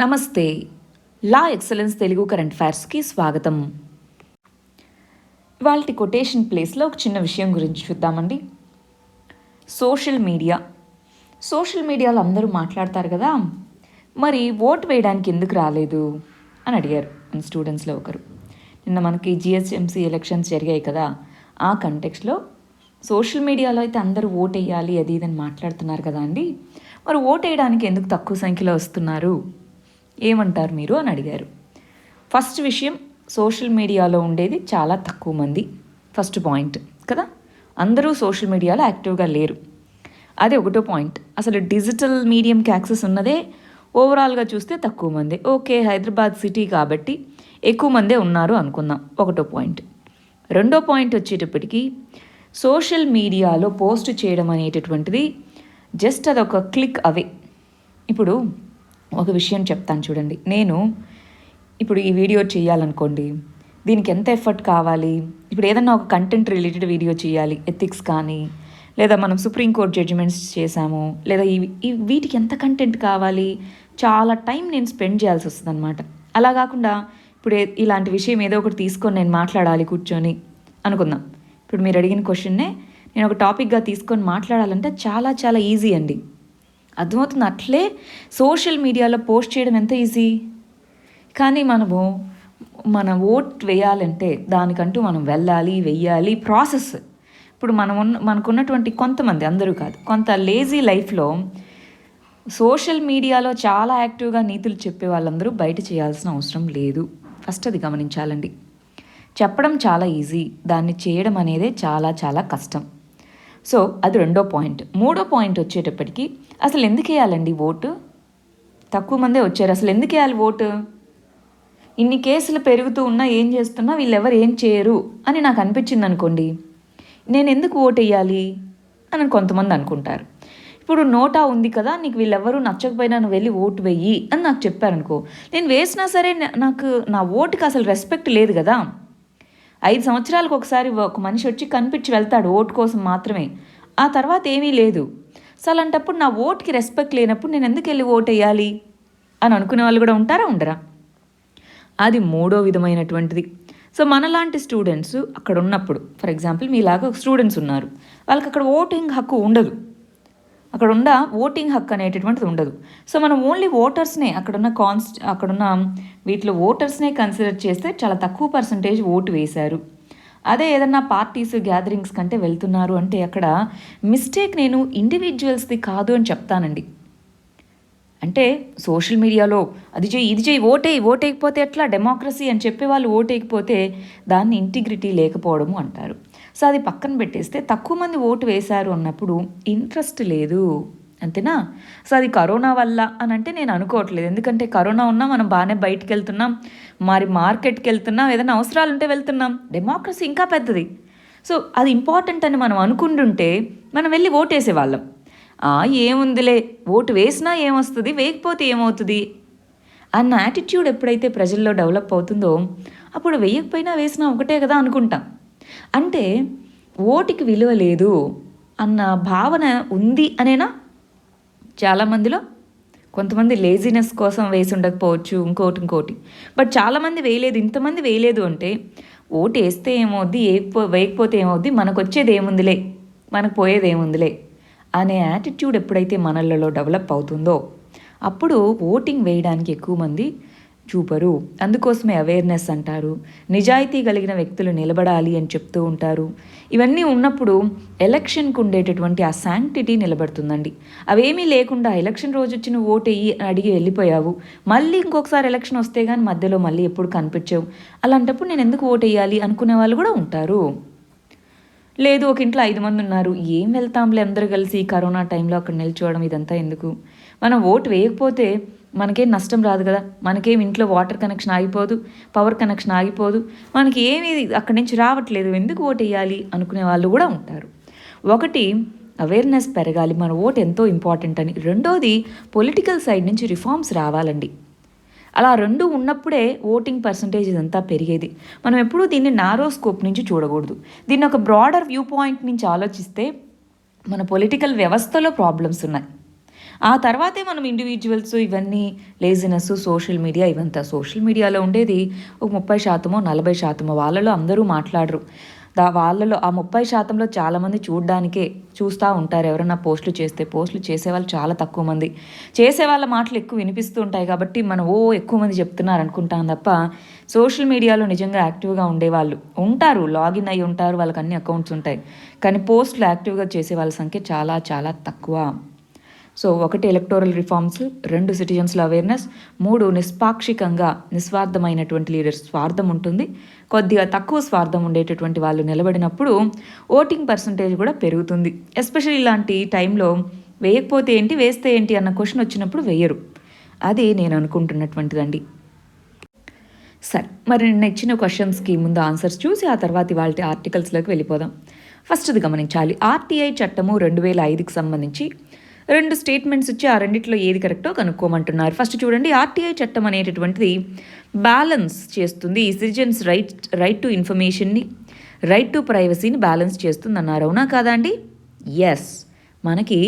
నమస్తే. లా excellence Telugu current అఫైర్స్కి స్వాగతం. ఇవాల్టి కొటేషన్ ప్లేస్లో ఒక చిన్న విషయం గురించి చూద్దామండి. సోషల్ మీడియాలో అందరూ మాట్లాడతారు కదా, మరి ఓటు వేయడానికి ఎందుకు రాలేదు అని అడిగారు మన స్టూడెంట్స్లో ఒకరు. నిన్న మనకి జిహెచ్ఎంసీ ఎలక్షన్స్ జరిగాయి కదా, ఆ కంటెక్స్లో సోషల్ మీడియాలో అయితే అందరూ ఓటు వేయాలి అది ఇదని మాట్లాడుతున్నారు కదా అండి, మరి ఓటు వేయడానికి ఎందుకు తక్కువ సంఖ్యలో వస్తున్నారు, ఏమంటారు మీరు అని అడిగారు. ఫస్ట్ విషయం, సోషల్ మీడియాలో ఉండేది చాలా తక్కువ మంది. ఫస్ట్ పాయింట్ కదా, అందరూ సోషల్ మీడియాలో యాక్టివ్గా లేరు. అదే ఒకటో పాయింట్, అసలు డిజిటల్ మీడియంకి యాక్సెస్ ఉన్నదే ఓవరాల్గా చూస్తే తక్కువ మంది. ఓకే, హైదరాబాద్ సిటీ కాబట్టి ఎక్కువ మందే ఉన్నారు అనుకుందాం, ఒకటో పాయింట్. రెండో పాయింట్ వచ్చేటప్పటికి సోషల్ మీడియాలో పోస్ట్ చేయడం అనేటటువంటిది జస్ట్ అదొక క్లిక్ అవే. ఇప్పుడు ఒక విషయం చెప్తాను చూడండి, నేను ఇప్పుడు ఈ వీడియో చేయాలనుకోండి, దీనికి ఎంత ఎఫర్ట్ కావాలి. ఇప్పుడు ఏదన్నా ఒక కంటెంట్ రిలేటెడ్ వీడియో చేయాలి, ఎథిక్స్ కానీ, లేదా మనం సుప్రీంకోర్టు జడ్జిమెంట్స్ చేసాము, లేదా ఈ వీటికి ఎంత కంటెంట్ కావాలి, చాలా టైం నేను స్పెండ్ చేయాల్సి వస్తుంది అనమాట. అలా కాకుండా ఇప్పుడు ఇలాంటి విషయం ఏదో ఒకటి తీసుకొని నేను మాట్లాడాలి కూర్చొని అనుకుందాం. ఇప్పుడు మీరు అడిగిన క్వశ్చన్నే నేను ఒక టాపిక్గా తీసుకొని మాట్లాడాలంటే చాలా చాలా ఈజీ అండి, అర్థమవుతుంది. అట్లే సోషల్ మీడియాలో పోస్ట్ చేయడం ఎంత ఈజీ, కానీ మన ఓట్ వేయాలంటే దానికంటూ మనం వెళ్ళాలి, వెయ్యాలి, ప్రాసెస్. ఇప్పుడు మనకున్నటువంటి కొంతమంది, అందరూ కాదు, కొంత లేజీ లైఫ్లో సోషల్ మీడియాలో చాలా యాక్టివ్గా నీతులు చెప్పే వాళ్ళందరూ బయట చేయాల్సిన అవసరం లేదు. ఫస్ట్ అది గమనించాలండి. చెప్పడం చాలా ఈజీ, దాన్ని చేయడం అనేదే చాలా చాలా కష్టం. సో అది రెండో పాయింట్. మూడో పాయింట్ వచ్చేటప్పటికి అసలు ఎందుకు వేయాలండి ఓటు, తక్కువ మందే వచ్చారు, అసలు ఎందుకు వేయాలి ఓటు, ఇన్ని కేసులు పెరుగుతూ ఉన్నా ఏం చేస్తున్నా వీళ్ళెవరు ఏం చేయరు అని నాకు అనిపించింది అనుకోండి, నేను ఎందుకు ఓటు వేయాలి అని కొంతమంది అనుకుంటారు. ఇప్పుడు నోటా ఉంది కదా, నీకు వీళ్ళెవరూ నచ్చకపోయినా నువ్వు వెళ్ళి ఓటు వెయ్యి అని నాకు చెప్పారనుకో, నేను వేసినా సరే నాకు నా ఓటుకి అసలు రెస్పెక్ట్ లేదు కదా. 5 సంవత్సరాలకు ఒకసారి ఒక మనిషి వచ్చి కనిపించి వెళ్తాడు ఓటు కోసం మాత్రమే, ఆ తర్వాత ఏమీ లేదు. సో అలాంటప్పుడు నా ఓటుకి రెస్పెక్ట్ లేనప్పుడు నేను ఎందుకు వెళ్ళి ఓటు వేయాలి అని అనుకునే వాళ్ళు కూడా ఉంటారా, ఉండరా? అది మూడో విధమైనటువంటిది. సో మనలాంటి స్టూడెంట్స్ అక్కడ ఉన్నప్పుడు, ఫర్ ఎగ్జాంపుల్ మీలాగా స్టూడెంట్స్ ఉన్నారు, వాళ్ళకి అక్కడ ఓటింగ్ హక్కు ఉండదు, అక్కడున్న ఓటింగ్ హక్కు అనేటటువంటిది ఉండదు. సో మనం ఓన్లీ ఓటర్స్నే, అక్కడున్న వీటిలో ఓటర్స్నే కన్సిడర్ చేస్తే చాలా తక్కువ పర్సంటేజ్ ఓటు వేశారు. అదే ఏదన్నా పార్టీస్ గ్యాదరింగ్స్ కంటే వెళ్తున్నారు అంటే అక్కడ మిస్టేక్ నేను ఇండివిజువల్స్ది కాదు అని చెప్తానండి. అంటే సోషల్ మీడియాలో అది చేయి ఇది చేయి ఓటేయకపోతే ఎట్లా, డెమోక్రసీ అని చెప్పేవాళ్ళు ఓటేయకపోతే దాన్ని ఇంటిగ్రిటీ లేకపోవడము అంటారు. సో అది పక్కన పెట్టేస్తే తక్కువ మంది ఓటు వేశారు అన్నప్పుడు ఇంట్రెస్ట్ లేదు, అంతేనా? సో అది కరోనా వల్ల అని అంటే నేను అనుకోవట్లేదు, ఎందుకంటే కరోనా ఉన్నా మనం బాగానే బయటికి వెళ్తున్నాం, మరి మార్కెట్కి వెళ్తున్నాం, ఏదైనా అవసరాలు ఉంటే వెళ్తున్నాం. డెమోక్రసీ ఇంకా పెద్దది. సో అది ఇంపార్టెంట్ అని మనం అనుకుంటుంటే మనం వెళ్ళి ఓటు వేసేవాళ్ళం. ఏముందిలే, ఓటు వేసినా ఏమొస్తుంది, వేయకపోతే ఏమవుతుంది అన్న యాటిట్యూడ్ ఎప్పుడైతే ప్రజల్లో డెవలప్ అవుతుందో అప్పుడు వేయకపోయినా వేసినా ఒకటే కదా అనుకుంటాం. అంటే ఓటుకి విలువ లేదు అన్న భావన ఉంది అనేనా చాలామందిలో. కొంతమంది లేజినెస్ కోసం వేసి ఉండకపోవచ్చు, ఇంకోటి. బట్ చాలామంది వేయలేదు. ఇంతమంది వేయలేదు అంటే ఓటు వేస్తే ఏమవుద్ది, వేయకపోతే ఏమవుద్ది, మనకు వచ్చేది ఏముందిలే, మనకు పోయేది ఏముందిలే అనే యాటిట్యూడ్ ఎప్పుడైతే మనలలో డెవలప్ అవుతుందో అప్పుడు ఓటింగ్ వేయడానికి ఎక్కువ మంది చూపరు. అందుకోసమే అవేర్నెస్ అంటారు, నిజాయితీ కలిగిన వ్యక్తులు నిలబడాలి అని చెప్తూ ఉంటారు. ఇవన్నీ ఉన్నప్పుడు ఎలక్షన్కు ఉండేటటువంటి ఆ శాంక్టిటీ నిలబడుతుందండి. అవేమీ లేకుండా ఎలక్షన్ రోజు వచ్చి నువ్వు ఓటు వేయి అని అడిగి వెళ్ళిపోయావు, మళ్ళీ ఇంకొకసారి ఎలక్షన్ వస్తే కానీ మధ్యలో మళ్ళీ ఎప్పుడు కనిపించావు, అలాంటప్పుడు నేను ఎందుకు ఓటు వేయాలి అనుకునే వాళ్ళు కూడా ఉంటారు. లేదు, ఒక ఇంట్లో 5 మంది ఉన్నారు, ఏం వెళ్తాంలే అందరూ కలిసి కరోనా టైంలో అక్కడ నిల్చోవడం, ఇదంతా ఎందుకు, మనం ఓటు వేయకపోతే మనకేం నష్టం రాదు కదా, మనకేం ఇంట్లో వాటర్ కనెక్షన్ ఆగిపోదు, పవర్ కనెక్షన్ ఆగిపోదు, మనకి ఏమీ అక్కడి నుంచి రావట్లేదు, ఎందుకు ఓటు వేయాలి అనుకునే వాళ్ళు కూడా ఉంటారు. ఒకటి, అవేర్నెస్ పెరగాలి, మన ఓటు ఎంతో ఇంపార్టెంట్ అని. రెండోది, పొలిటికల్ సైడ్ నుంచి రిఫార్మ్స్ రావాలండి. అలా రెండు ఉన్నప్పుడే ఓటింగ్ పర్సంటేజ్ ఇదంతా పెరిగేది. మనం ఎప్పుడూ దీన్ని నారో స్కోప్ నుంచి చూడకూడదు, దీన్ని ఒక బ్రాడర్ వ్యూ పాయింట్ నుంచి ఆలోచిస్తే మన పొలిటికల్ వ్యవస్థలో ప్రాబ్లమ్స్ ఉన్నాయి. ఆ తర్వాతే మనం ఇండివిజువల్స్ ఇవన్నీ లేజినెస్ సోషల్ మీడియా ఇవంతా. సోషల్ మీడియాలో ఉండేది ఒక 30% 40%. వాళ్ళలో అందరూ మాట్లాడరు. వాళ్ళలో ఆ 30%లో చాలామంది చూస్తూ ఉంటారు. ఎవరైనా పోస్టులు చేసేవాళ్ళు చాలా తక్కువ మంది. చేసేవాళ్ళ మాటలు ఎక్కువ వినిపిస్తూ ఉంటాయి కాబట్టి మనం ఎక్కువ మంది చెప్తున్నారు అనుకుంటాం తప్ప సోషల్ మీడియాలో నిజంగా యాక్టివ్గా ఉండేవాళ్ళు ఉంటారు, లాగిన్ అయి ఉంటారు, వాళ్ళకి అన్ని అకౌంట్స్ ఉంటాయి. కానీ పోస్టులు యాక్టివ్గా చేసే వాళ్ళ సంఖ్య చాలా చాలా తక్కువ. సో 1 ఎలక్టోరల్ రిఫార్మ్స్, 2 సిటిజన్స్ల అవేర్నెస్, 3 నిష్పాక్షికంగా నిస్వార్థమైనటువంటి లీడర్స్. స్వార్థం ఉంటుంది, కొద్దిగా తక్కువ స్వార్థం ఉండేటటువంటి వాళ్ళు నిలబడినప్పుడు ఓటింగ్ పర్సంటేజ్ కూడా పెరుగుతుంది. ఎస్పెషల్లీ ఇలాంటి టైంలో వేయకపోతే ఏంటి వేస్తే ఏంటి అన్న క్వశ్చన్ వచ్చినప్పుడు వేయరు. అది నేను అనుకుంటున్నటువంటిదండి. సరే, మరి నిన్న ఇచ్చిన క్వశ్చన్స్కి ముందు ఆన్సర్స్ చూసి ఆ తర్వాత వాళ్ళ ఆర్టికల్స్లోకి వెళ్ళిపోదాం. ఫస్ట్ది గమనించాలి, ఆర్టీఐ చట్టము 2005కి సంబంధించి 2 స్టేట్మెంట్స్ ఇచ్చి ఆ రెండిట్లో ఏది కరెక్టో కనుక్కోమంటున్నారు. ఫస్ట్ చూడండి, ఆర్టీఐ చట్టం అనేటటువంటిది బ్యాలెన్స్ చేస్తుంది ఈ సిటిజన్స్ రైట్ టు ఇన్ఫర్మేషన్ని, రైట్ టు ప్రైవసీని బ్యాలెన్స్ చేస్తుంది అన్నారు. అవునా కాదా అండి? ఎస్. మనకి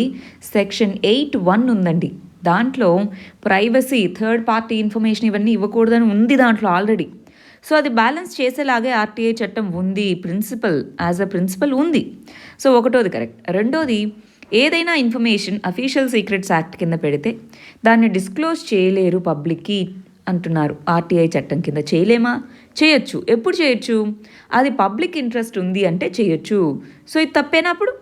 సెక్షన్ 8(1) ఉందండి. దాంట్లో ప్రైవసీ, థర్డ్ పార్టీ ఇన్ఫర్మేషన్ ఇవన్నీ ఇవ్వకూడదని ఉంది దాంట్లో ఆల్రెడీ. సో అది బ్యాలెన్స్ చేసేలాగే ఆర్టీఐ చట్టం ఉంది, యాజ్ అ ప్రిన్సిపల్ ఉంది. సో ఒకటోది కరెక్ట్. రెండోది, ఏదైనా ఇన్ఫర్మేషన్ అఫీషియల్ సీక్రెట్స్ యాక్ట్ కింద పెడితే దాన్ని డిస్క్లోజ్ చేయలేరు పబ్లిక్కి అంటున్నారు. ఆర్టీఐ చట్టం కింద చేయలేమా? చేయొచ్చు. ఎప్పుడు చేయొచ్చు? అది పబ్లిక్ ఇంట్రెస్ట్ ఉంది అంటే చేయొచ్చు. సో ఇది తప్పేనప్పుడు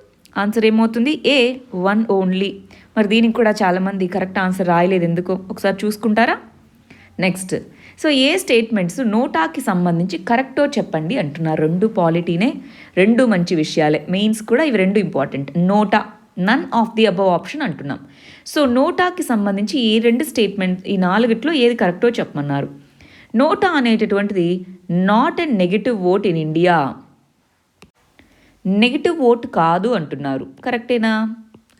ఆన్సర్ ఏమవుతుంది? A(1) only. మరి దీనికి కూడా చాలామంది కరెక్ట్ ఆన్సర్ రాయలేదు. ఎందుకో ఒకసారి చూసుకుంటారా? నెక్స్ట్, సో ఏ స్టేట్మెంట్స్ నోటాకి సంబంధించి కరెక్టో చెప్పండి అంటున్నారు. 2 పాలిటీనే, 2 మంచి విషయాలే. మెయిన్స్ కూడా ఇవి 2 important. NOTA, none of the above option అంటున్నాం. సో నోటాకి సంబంధించి ఈ 2 స్టేట్మెంట్, ఈ 4ట్లో ఏది కరెక్టో చెప్పమన్నారు. నోటా అనేటటువంటిది not a negative vote in India. Negative vote కాదు అంటున్నారు. కరెక్టేనా?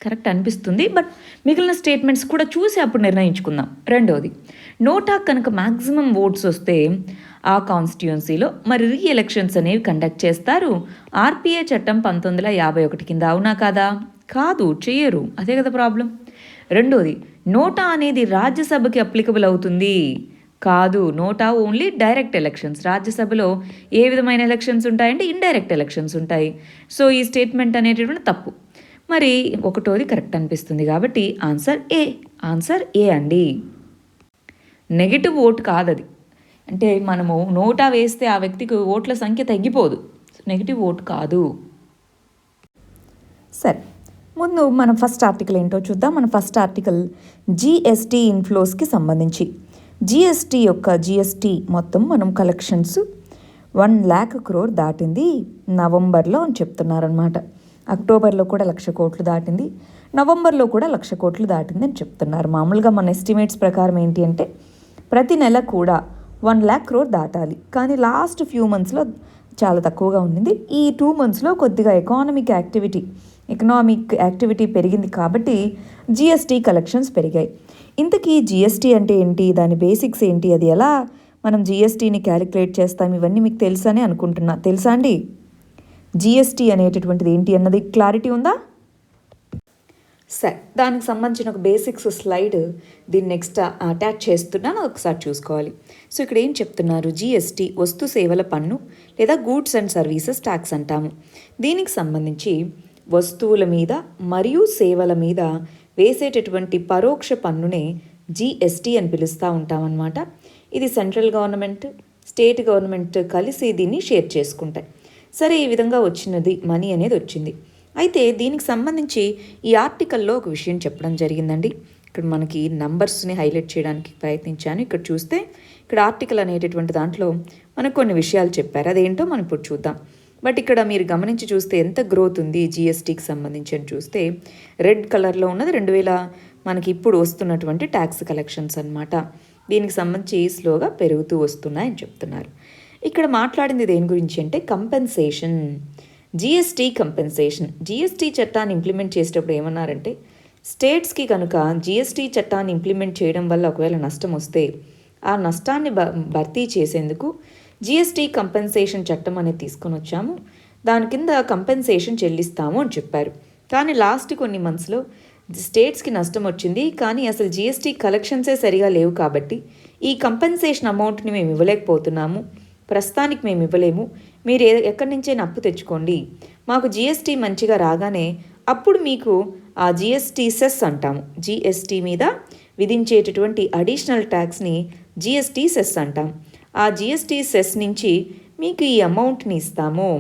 కరెక్ట్ అనిపిస్తుంది. బట్ మిగిలిన స్టేట్మెంట్స్ కూడా చూసి అప్పుడు నిర్ణయించుకుందాం. రెండవది, నోటా కనుక మ్యాక్సిమం ఓట్స్ వస్తే ఆ కాన్స్టిట్యుయెన్సీలో మరి రీఎలక్షన్స్ అనేవి కండక్ట్ చేస్తారు. ఆర్పిఐ చట్టం 1951 కింద. అవునా కాదా? కాదు, చేయరు. అదే కదా ప్రాబ్లం. రెండోది, నోటా అనేది రాజ్యసభకి అప్లికబుల్ అవుతుంది. కాదు, నోటా ఓన్లీ డైరెక్ట్ ఎలక్షన్స్. రాజ్యసభలో ఏ విధమైన ఎలక్షన్స్ ఉంటాయంటే ఇండైరెక్ట్ ఎలక్షన్స్ ఉంటాయి. సో ఈ స్టేట్మెంట్ అనేటటువంటి తప్పు. మరి ఒకటోది కరెక్ట్ అనిపిస్తుంది కాబట్టి ఆన్సర్ ఏ అండి. నెగిటివ్ ఓట్ కాదది. అంటే మనము నోటా వేస్తే ఆ వ్యక్తికి ఓట్ల సంఖ్య తగ్గిపోదు. నెగిటివ్ ఓట్ కాదు. సరే, ముందు మనం ఫస్ట్ ఆర్టికల్ ఏంటో చూద్దాం. మన ఫస్ట్ ఆర్టికల్ జిఎస్టీ ఇన్ఫ్లోస్కి సంబంధించి. జిఎస్టీ మొత్తం మనం కలెక్షన్స్ 1 lakh crore దాటింది నవంబర్లో అని చెప్తున్నారనమాట. అక్టోబర్లో కూడా 1,00,000 కోట్లు దాటింది, నవంబర్లో కూడా 1,00,000 కోట్లు దాటింది అని చెప్తున్నారు. మామూలుగా మన ఎస్టిమేట్స్ ప్రకారం ఏంటి అంటే ప్రతి నెల కూడా 1 lakh crore దాటాలి. కానీ లాస్ట్ ఫ్యూ మంత్స్లో చాలా తక్కువగా ఉండింది. ఈ 2 monthsలో కొద్దిగా ఎకనామిక్ యాక్టివిటీ పెరిగింది కాబట్టి జిఎస్టీ కలెక్షన్స్ పెరిగాయి. ఇంతకీ జిఎస్టీ అంటే ఏంటి, దాని బేసిక్స్ ఏంటి, అది ఎలా మనం జిఎస్టీని క్యాలిక్యులేట్ చేస్తాం, ఇవన్నీ మీకు తెలుసని అనుకుంటున్నా. తెలుసా అండి? జిఎస్టీ అనేటటువంటిది ఏంటి అన్నది క్లారిటీ ఉందా? సరే, దానికి సంబంధించిన ఒక బేసిక్స్ స్లైడ్ దీన్ని నెక్స్ట్ అటాచ్ చేస్తున్నాను, ఒకసారి చూసుకోవాలి. సో ఇక్కడ ఏం చెప్తున్నారు, జిఎస్టీ వస్తు సేవల పన్ను లేదా గూడ్స్ అండ్ సర్వీసెస్ ట్యాక్స్ అంటాము. దీనికి సంబంధించి వస్తువుల మీద మరియు సేవల మీద వేసేటటువంటి పరోక్ష పన్నునే జిఎస్టీ అని పిలుస్తూ ఉంటామన్నమాట. ఇది సెంట్రల్ గవర్నమెంట్, స్టేట్ గవర్నమెంట్ కలిసి దీన్ని షేర్ చేసుకుంటాయి. సరే, ఈ విధంగా వచ్చినది మనీ అనేది వచ్చింది. అయితే దీనికి సంబంధించి ఈ ఆర్టికల్లో ఒక విషయం చెప్పడం జరిగిందండి. ఇక్కడ మనకి నంబర్స్ని హైలైట్ చేయడానికి ప్రయత్నించాను. ఇక్కడ చూస్తే ఇక్కడ ఆర్టికల్ అనేటటువంటి దాంట్లో మనకు కొన్ని విషయాలు చెప్పారు. అదేంటో మనం ఇప్పుడు చూద్దాం. బట్ ఇక్కడ మీరు గమనించి చూస్తే ఎంత గ్రోత్ ఉంది జిఎస్టీకి సంబంధించి అని చూస్తే రెడ్ కలర్లో ఉన్నది 2000 మనకి ఇప్పుడు వస్తున్నటువంటి ట్యాక్స్ కలెక్షన్స్ అన్నమాట. దీనికి సంబంధించి స్లోగా పెరుగుతూ వస్తున్నాయని చెప్తున్నారు. ఇక్కడ మాట్లాడింది దేని గురించి అంటే కంపెన్సేషన్, జిఎస్టీ కంపెన్సేషన్. జిఎస్టీ చట్టాన్ని ఇంప్లిమెంట్ చేసేటప్పుడు ఏమన్నారంటే స్టేట్స్కి కనుక జిఎస్టీ చట్టాన్ని ఇంప్లిమెంట్ చేయడం వల్ల ఒకవేళ నష్టం వస్తే ఆ నష్టాన్ని భర్తీ చేసేందుకు జిఎస్టీ కంపెన్సేషన్ చట్టం అనేది తీసుకొని వచ్చాము, దాని కింద కంపెన్సేషన్ చెల్లిస్తాము అని చెప్పారు. కానీ లాస్ట్ కొన్ని మంత్స్లో స్టేట్స్కి నష్టం వచ్చింది, కానీ అసలు జిఎస్టీ కలెక్షన్సే సరిగా లేవు కాబట్టి ఈ కంపెన్సేషన్ అమౌంట్ని మేము ఇవ్వలేకపోతున్నాము, ప్రస్తుతానికి మేము ఇవ్వలేము, మీరు ఎక్కడి నుంచైనా అప్పు తెచ్చుకోండి, మాకు జిఎస్టీ మంచిగా రాగానే అప్పుడు మీకు ఆ జిఎస్టీ సెస్ అంటాము, జిఎస్టీ మీద విధించేటటువంటి అడిషనల్ ట్యాక్స్ని జిఎస్టీ సెస్ అంటాం, ఆ జిఎస్టీ సెస్ నుంచి మీకు ఈ అమౌంట్ని ఇస్తాము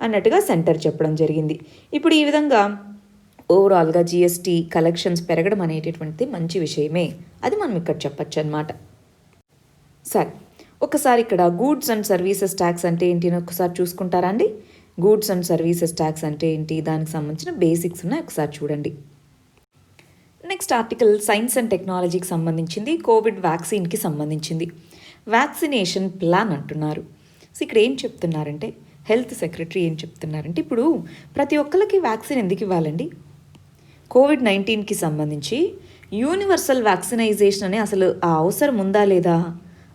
అన్నట్టుగా సెంటర్ చెప్పడం జరిగింది. ఇప్పుడు ఈ విధంగా ఓవరాల్గా జిఎస్టీ కలెక్షన్స్ పెరగడం అనేటటువంటిది మంచి విషయమే, అది మనం ఇక్కడ చెప్పచ్చు అనమాట. సరే, ఒకసారి ఇక్కడ గూడ్స్ అండ్ సర్వీసెస్ ట్యాక్స్ అంటే ఏంటి అని ఒకసారి చూసుకుంటారా అండి? గూడ్స్ అండ్ సర్వీసెస్ ట్యాక్స్ అంటే ఏంటి, దానికి సంబంధించిన బేసిక్స్ ఉన్నాయి, ఒకసారి చూడండి. నెక్స్ట్ ఆర్టికల్ సైన్స్ అండ్ టెక్నాలజీకి సంబంధించింది, కోవిడ్ వ్యాక్సిన్కి సంబంధించింది. వ్యాక్సినేషన్ ప్లాన్ అంటున్నారు. సో ఇక్కడ ఏం చెప్తున్నారంటే, హెల్త్ సెక్రటరీ ఏం చెప్తున్నారంటే, ఇప్పుడు ప్రతి ఒక్కరికి వ్యాక్సిన్ ఎందుకు ఇవ్వాలండి? కోవిడ్-19కి సంబంధించి యూనివర్సల్ వ్యాక్సినైజేషన్ అనే అసలు ఆ అవసరం ఉందా లేదా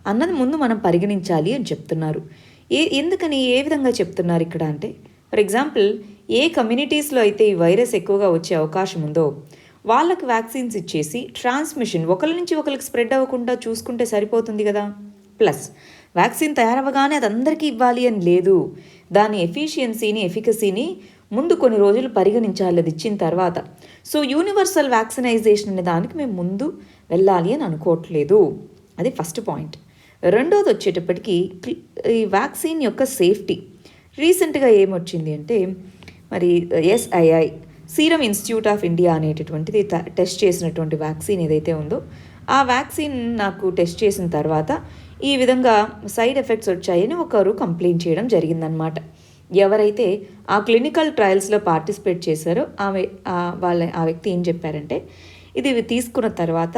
అన్నది ముందు మనం పరిగణించాలి అని చెప్తున్నారు. ఎందుకని, ఏ విధంగా చెప్తున్నారు ఇక్కడ అంటే, ఫర్ ఎగ్జాంపుల్ ఏ కమ్యూనిటీస్లో అయితే ఈ వైరస్ ఎక్కువగా వచ్చే అవకాశం ఉందో వాళ్ళకి వ్యాక్సిన్స్ ఇచ్చేసి ట్రాన్స్మిషన్ ఒకరి నుంచి ఒకరికి స్ప్రెడ్ అవ్వకుండా చూసుకుంటే సరిపోతుంది కదా. ప్లస్ వ్యాక్సిన్ తయారవగానే అది అందరికీ ఇవ్వాలి అని లేదు, దాని ఎఫిషియన్సీని ఎఫికసీని ముందు కొన్ని రోజులు పరిగణించాలి అది ఇచ్చిన తర్వాత. సో యూనివర్సల్ వ్యాక్సినైజేషన్ అనే దానికి మేము ముందు వెళ్ళాలి అని అనుకోవట్లేదు, అది ఫస్ట్ పాయింట్. రెండోది వచ్చేటప్పటికి ఈ వ్యాక్సిన్ యొక్క సేఫ్టీ. రీసెంట్గా ఏమొచ్చింది అంటే, మరి SII serum institute of India అనేటటువంటిది టెస్ట్ చేసినటువంటి వ్యాక్సిన్ ఏదైతే ఉందో ఆ వ్యాక్సిన్ నాకు టెస్ట్ చేసిన తర్వాత ఈ విధంగా సైడ్ ఎఫెక్ట్స్ వచ్చాయని ఒకరు కంప్లైంట్ చేయడం జరిగిందనమాట. ఎవరైతే ఆ క్లినికల్ ట్రయల్స్లో పార్టిసిపేట్ చేశారో ఆ వ్యక్తి ఏం చెప్పారంటే, ఇది తీసుకున్న తర్వాత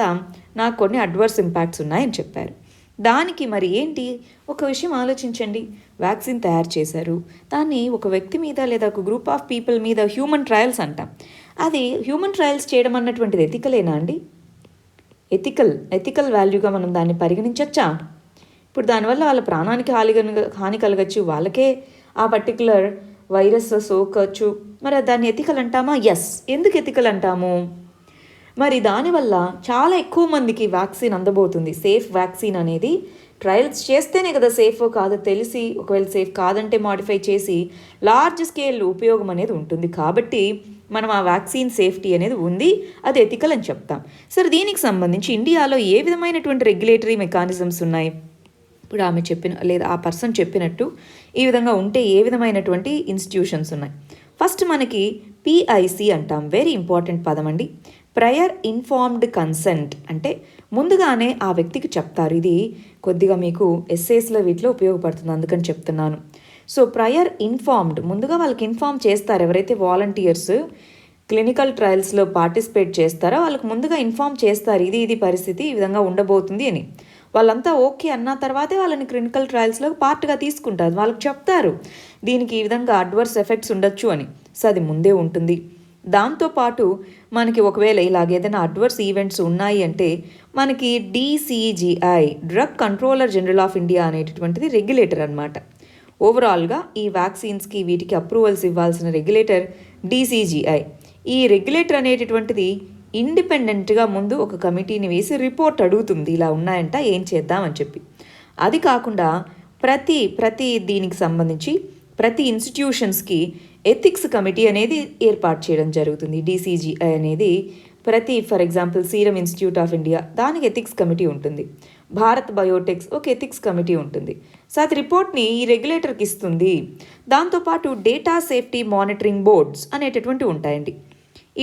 నాకు కొన్ని అడ్వర్స్ ఇంపాక్ట్స్ ఉన్నాయని చెప్పారు. దానికి మరి ఏంటి, ఒక విషయం ఆలోచించండి, వ్యాక్సిన్ తయారు చేశారు, దాన్ని ఒక వ్యక్తి మీద లేదా ఒక గ్రూప్ ఆఫ్ పీపుల్ మీద హ్యూమన్ ట్రయల్స్ అంటాం, అది హ్యూమన్ ట్రయల్స్ చేయడం అన్నటువంటిది ఎథికలేనా అండి? ఎథికల్ వాల్యూగా మనం దాన్ని పరిగణించవచ్చా? ఇప్పుడు దానివల్ల వాళ్ళ ప్రాణానికి హాని కలగచ్చు, వాళ్ళకే ఆ పర్టికులర్ వైరస్ సోకచ్చు, మరి దాన్ని ఎథికల్ అంటామా? ఎస్. ఎందుకు ఎథికల్ అంటాము? మరి దానివల్ల చాలా ఎక్కువ మందికి వ్యాక్సిన్ అందబోతుంది. సేఫ్ వ్యాక్సిన్ అనేది ట్రయల్స్ చేస్తేనే కదా సేఫ్ కాదో తెలిసి, ఒకవేళ సేఫ్ కాదంటే మాడిఫై చేసి లార్జ్ స్కేల్ ఉపయోగం అనేది ఉంటుంది. కాబట్టి మనం ఆ వ్యాక్సిన్ సేఫ్టీ అనేది ఉంది, అది ఎథికల్ అని చెప్తాం. సరే, దీనికి సంబంధించి ఇండియాలో ఏ విధమైనటువంటి రెగ్యులేటరీ మెకానిజమ్స్ ఉన్నాయి? ఇప్పుడు ఆమె లేదా ఆ పర్సన్ చెప్పినట్టు ఈ విధంగా ఉంటే ఏ విధమైనటువంటి ఇన్స్టిట్యూషన్స్ ఉన్నాయి? ఫస్ట్ మనకి PIC అంటాం, వెరీ ఇంపార్టెంట్ పదం అండి. ప్రయర్ ఇన్ఫార్మ్డ్ కన్సెంట్ అంటే ముందుగానే ఆ వ్యక్తికి చెప్తారు. ఇది కొద్దిగా మీకు ఎస్సేస్లో వీటిలో ఉపయోగపడుతుంది, అందుకని చెప్తున్నాను. సో ప్రయర్ ఇన్ఫార్మ్డ్, ముందుగా వాళ్ళకి ఇన్ఫార్మ్ చేస్తారు. ఎవరైతే వాలంటీర్స్ క్లినికల్ ట్రయల్స్లో పార్టిసిపేట్ చేస్తారో వాళ్ళకి ముందుగా ఇన్ఫార్మ్ చేస్తారు, ఇది పరిస్థితి ఈ విధంగా ఉండబోతుంది అని. వాళ్ళంతా ఓకే అన్న తర్వాతే వాళ్ళని క్లినికల్ ట్రయల్స్లో పార్ట్గా తీసుకుంటారు. వాళ్ళకి చెప్తారు దీనికి ఈ విధంగా అడ్వర్స్ ఎఫెక్ట్స్ ఉండొచ్చు అని. సో అది ముందే ఉంటుంది. దాంతోపాటు మనకి ఒకవేళ ఇలాగేదైనా అడ్వర్స్ ఈవెంట్స్ ఉన్నాయి అంటే మనకి DCGI, drug controller general of India అనేటటువంటిది రెగ్యులేటర్ అనమాట. ఓవరాల్గా ఈ వ్యాక్సిన్స్కి వీటికి అప్రూవల్స్ ఇవ్వాల్సిన రెగ్యులేటర్ DCGI. ఈ రెగ్యులేటర్ అనేటటువంటిది ఇండిపెండెంట్గా ముందు ఒక కమిటీని వేసి రిపోర్ట్ అడుగుతుంది, ఇలా ఉన్నాయంట ఏం చేద్దామని చెప్పి. అది కాకుండా ప్రతి దీనికి సంబంధించి ప్రతి ఇన్స్టిట్యూషన్స్కి ఎథిక్స్ కమిటీ అనేది ఏర్పాటు చేయడం జరుగుతుంది. DCGI అనేది for example serum institute of India, దానికి ఎథిక్స్ కమిటీ ఉంటుంది. భారత్ బయోటెక్స్ ఒక ఎథిక్స్ కమిటీ ఉంటుంది. సో అది రిపోర్ట్ని ఈ రెగ్యులేటర్కి ఇస్తుంది. దాంతోపాటు డేటా సేఫ్టీ మానిటరింగ్ బోర్డ్స్ అనేటటువంటి ఉంటాయండి.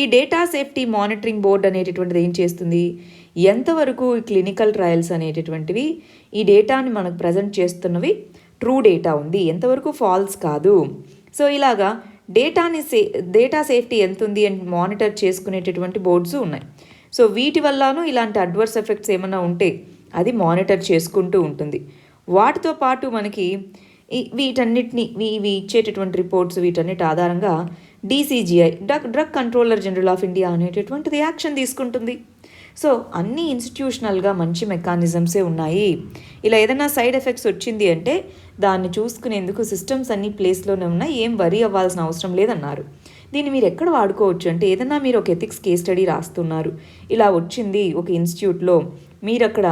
ఈ డేటా సేఫ్టీ మానిటరింగ్ బోర్డ్ అనేటటువంటిది ఏం చేస్తుంది, ఎంతవరకు క్లినికల్ ట్రయల్స్ అనేటటువంటివి ఈ డేటాని మనకు ప్రజెంట్ చేస్తున్నవి ట్రూ డేటా ఉంది, ఎంతవరకు ఫాల్స్ కాదు. సో ఇలాగా డేటా సేఫ్టీ ఎంత ఉంది అని మానిటర్ చేసుకునేటటువంటి బోర్డ్స్ ఉన్నాయి. సో వీటి వల్లనూ ఇలాంటి అడ్వర్స్ ఎఫెక్ట్స్ ఏమైనా ఉంటే అది మానిటర్ చేసుకుంటూ ఉంటుంది. వాటితో పాటు మనకి వీటన్నిటిని ఇవి ఇచ్చేటటువంటి రిపోర్ట్స్ వీటన్నిటి ఆధారంగా DCGI, drug controller general of India అనేటటువంటిది యాక్షన్ తీసుకుంటుంది. సో అన్ని ఇన్స్టిట్యూషనల్గా మంచి మెకానిజమ్సే ఉన్నాయి. ఇలా ఏదైనా సైడ్ ఎఫెక్ట్స్ వచ్చింది అంటే దాన్ని చూసుకునేందుకు సిస్టమ్స్ అన్ని ప్లేస్లోనే ఉన్నాయి, ఏం వరీ అవ్వాల్సిన అవసరం లేదన్నారు. దీన్ని మీరు ఎక్కడ వాడుకోవచ్చు అంటే ఏదైనా మీరు ఒక ఎథిక్స్ కేస్ స్టడీ రాస్తున్నారు, ఇలా వచ్చింది ఒక ఇన్స్టిట్యూట్లో, మీరు అక్కడ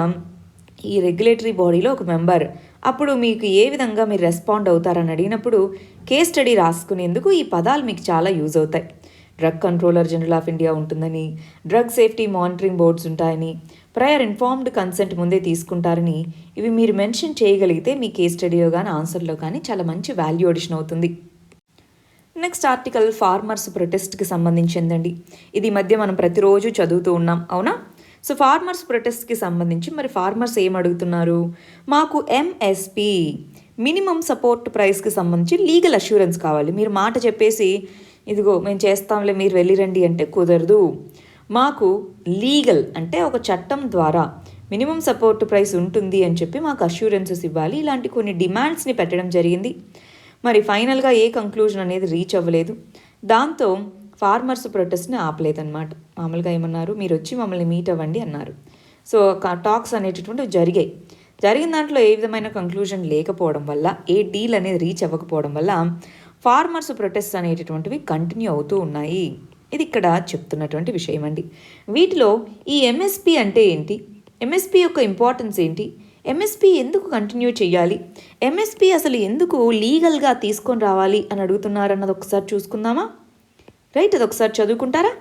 ఈ రెగ్యులేటరీ బాడీలో ఒక మెంబర్, అప్పుడు మీకు ఏ విధంగా మీరు రెస్పాండ్ అవుతారని అడిగినప్పుడు కేస్ స్టడీ రాసుకునేందుకు ఈ పదాలు మీకు చాలా యూజ్ అవుతాయి. Drug controller general of India ఉంటుందని, డ్రగ్ సేఫ్టీ మానిటరింగ్ బోర్డ్స్ ఉంటాయని, ప్రయర్ ఇన్ఫార్మ్డ్ కన్సెంట్ ముందే తీసుకుంటారని, ఇవి మీరు మెన్షన్ చేయగలిగితే మీ కేస్ స్టడీలో కానీ ఆన్సర్లో కానీ చాలా మంచి వాల్యూ అడిషన్ అవుతుంది. నెక్స్ట్ ఆర్టికల్ ఫార్మర్స్ ప్రొటెస్ట్కి సంబంధించిందండి. ఇది మధ్య మనం ప్రతిరోజు చదువుతూ ఉన్నాం, అవునా? సో ఫార్మర్స్ ప్రొటెస్ట్కి సంబంధించి మరి ఫార్మర్స్ ఏం అడుగుతున్నారు? మాకు ఎంఎస్పి మినిమం సపోర్ట్ ప్రైస్కి సంబంధించి లీగల్ అష్యూరెన్స్ కావాలి. మీరు మాట చెప్పేసి ఇదిగో మేము చేస్తాంలే మీరు వెళ్ళిరండి అంటే కుదరదు. మాకు లీగల్ అంటే ఒక చట్టం ద్వారా మినిమం సపోర్ట్ ప్రైస్ ఉంటుంది అని చెప్పి మాకు అష్యూరెన్సెస్ ఇవ్వాలి. ఇలాంటి కొన్ని డిమాండ్స్ని పెట్టడం జరిగింది. మరి ఫైనల్గా ఏ కంక్లూజన్ అనేది రీచ్ అవ్వలేదు. దాంతో ఫార్మర్స్ ప్రొటెస్ట్ని ఆపలేదన్నమాట. మామూలుగా ఏమన్నారు, మీరు వచ్చి మమ్మల్ని మీట్ అవ్వండి అన్నారు. సో టాక్స్ అనేటటువంటివి జరిగిన దాంట్లో ఏ విధమైన కంక్లూజన్ లేకపోవడం వల్ల, ఏ డీల్ అనేది రీచ్ అవ్వకపోవడం వల్ల ఫార్మర్స్ ప్రొటెస్ట్ అనేటటువంటివి కంటిన్యూ అవుతూ ఉన్నాయి. ఇది ఇక్కడ చెప్తున్నటువంటి విషయం అండి. వీటిలో ఈ ఎంఎస్పి అంటే ఏంటి, ఎంఎస్పి యొక్క ఇంపార్టెన్స్ ఏంటి, ఎంఎస్పి ఎందుకు కంటిన్యూ చేయాలి, ఎంఎస్పి అసలు ఎందుకు లీగల్గా తీసుకొని రావాలి అని అడుగుతున్నారన్నది ఒకసారి చూసుకుందామా? రైట్, అది ఒకసారి చదువుకుంటారా?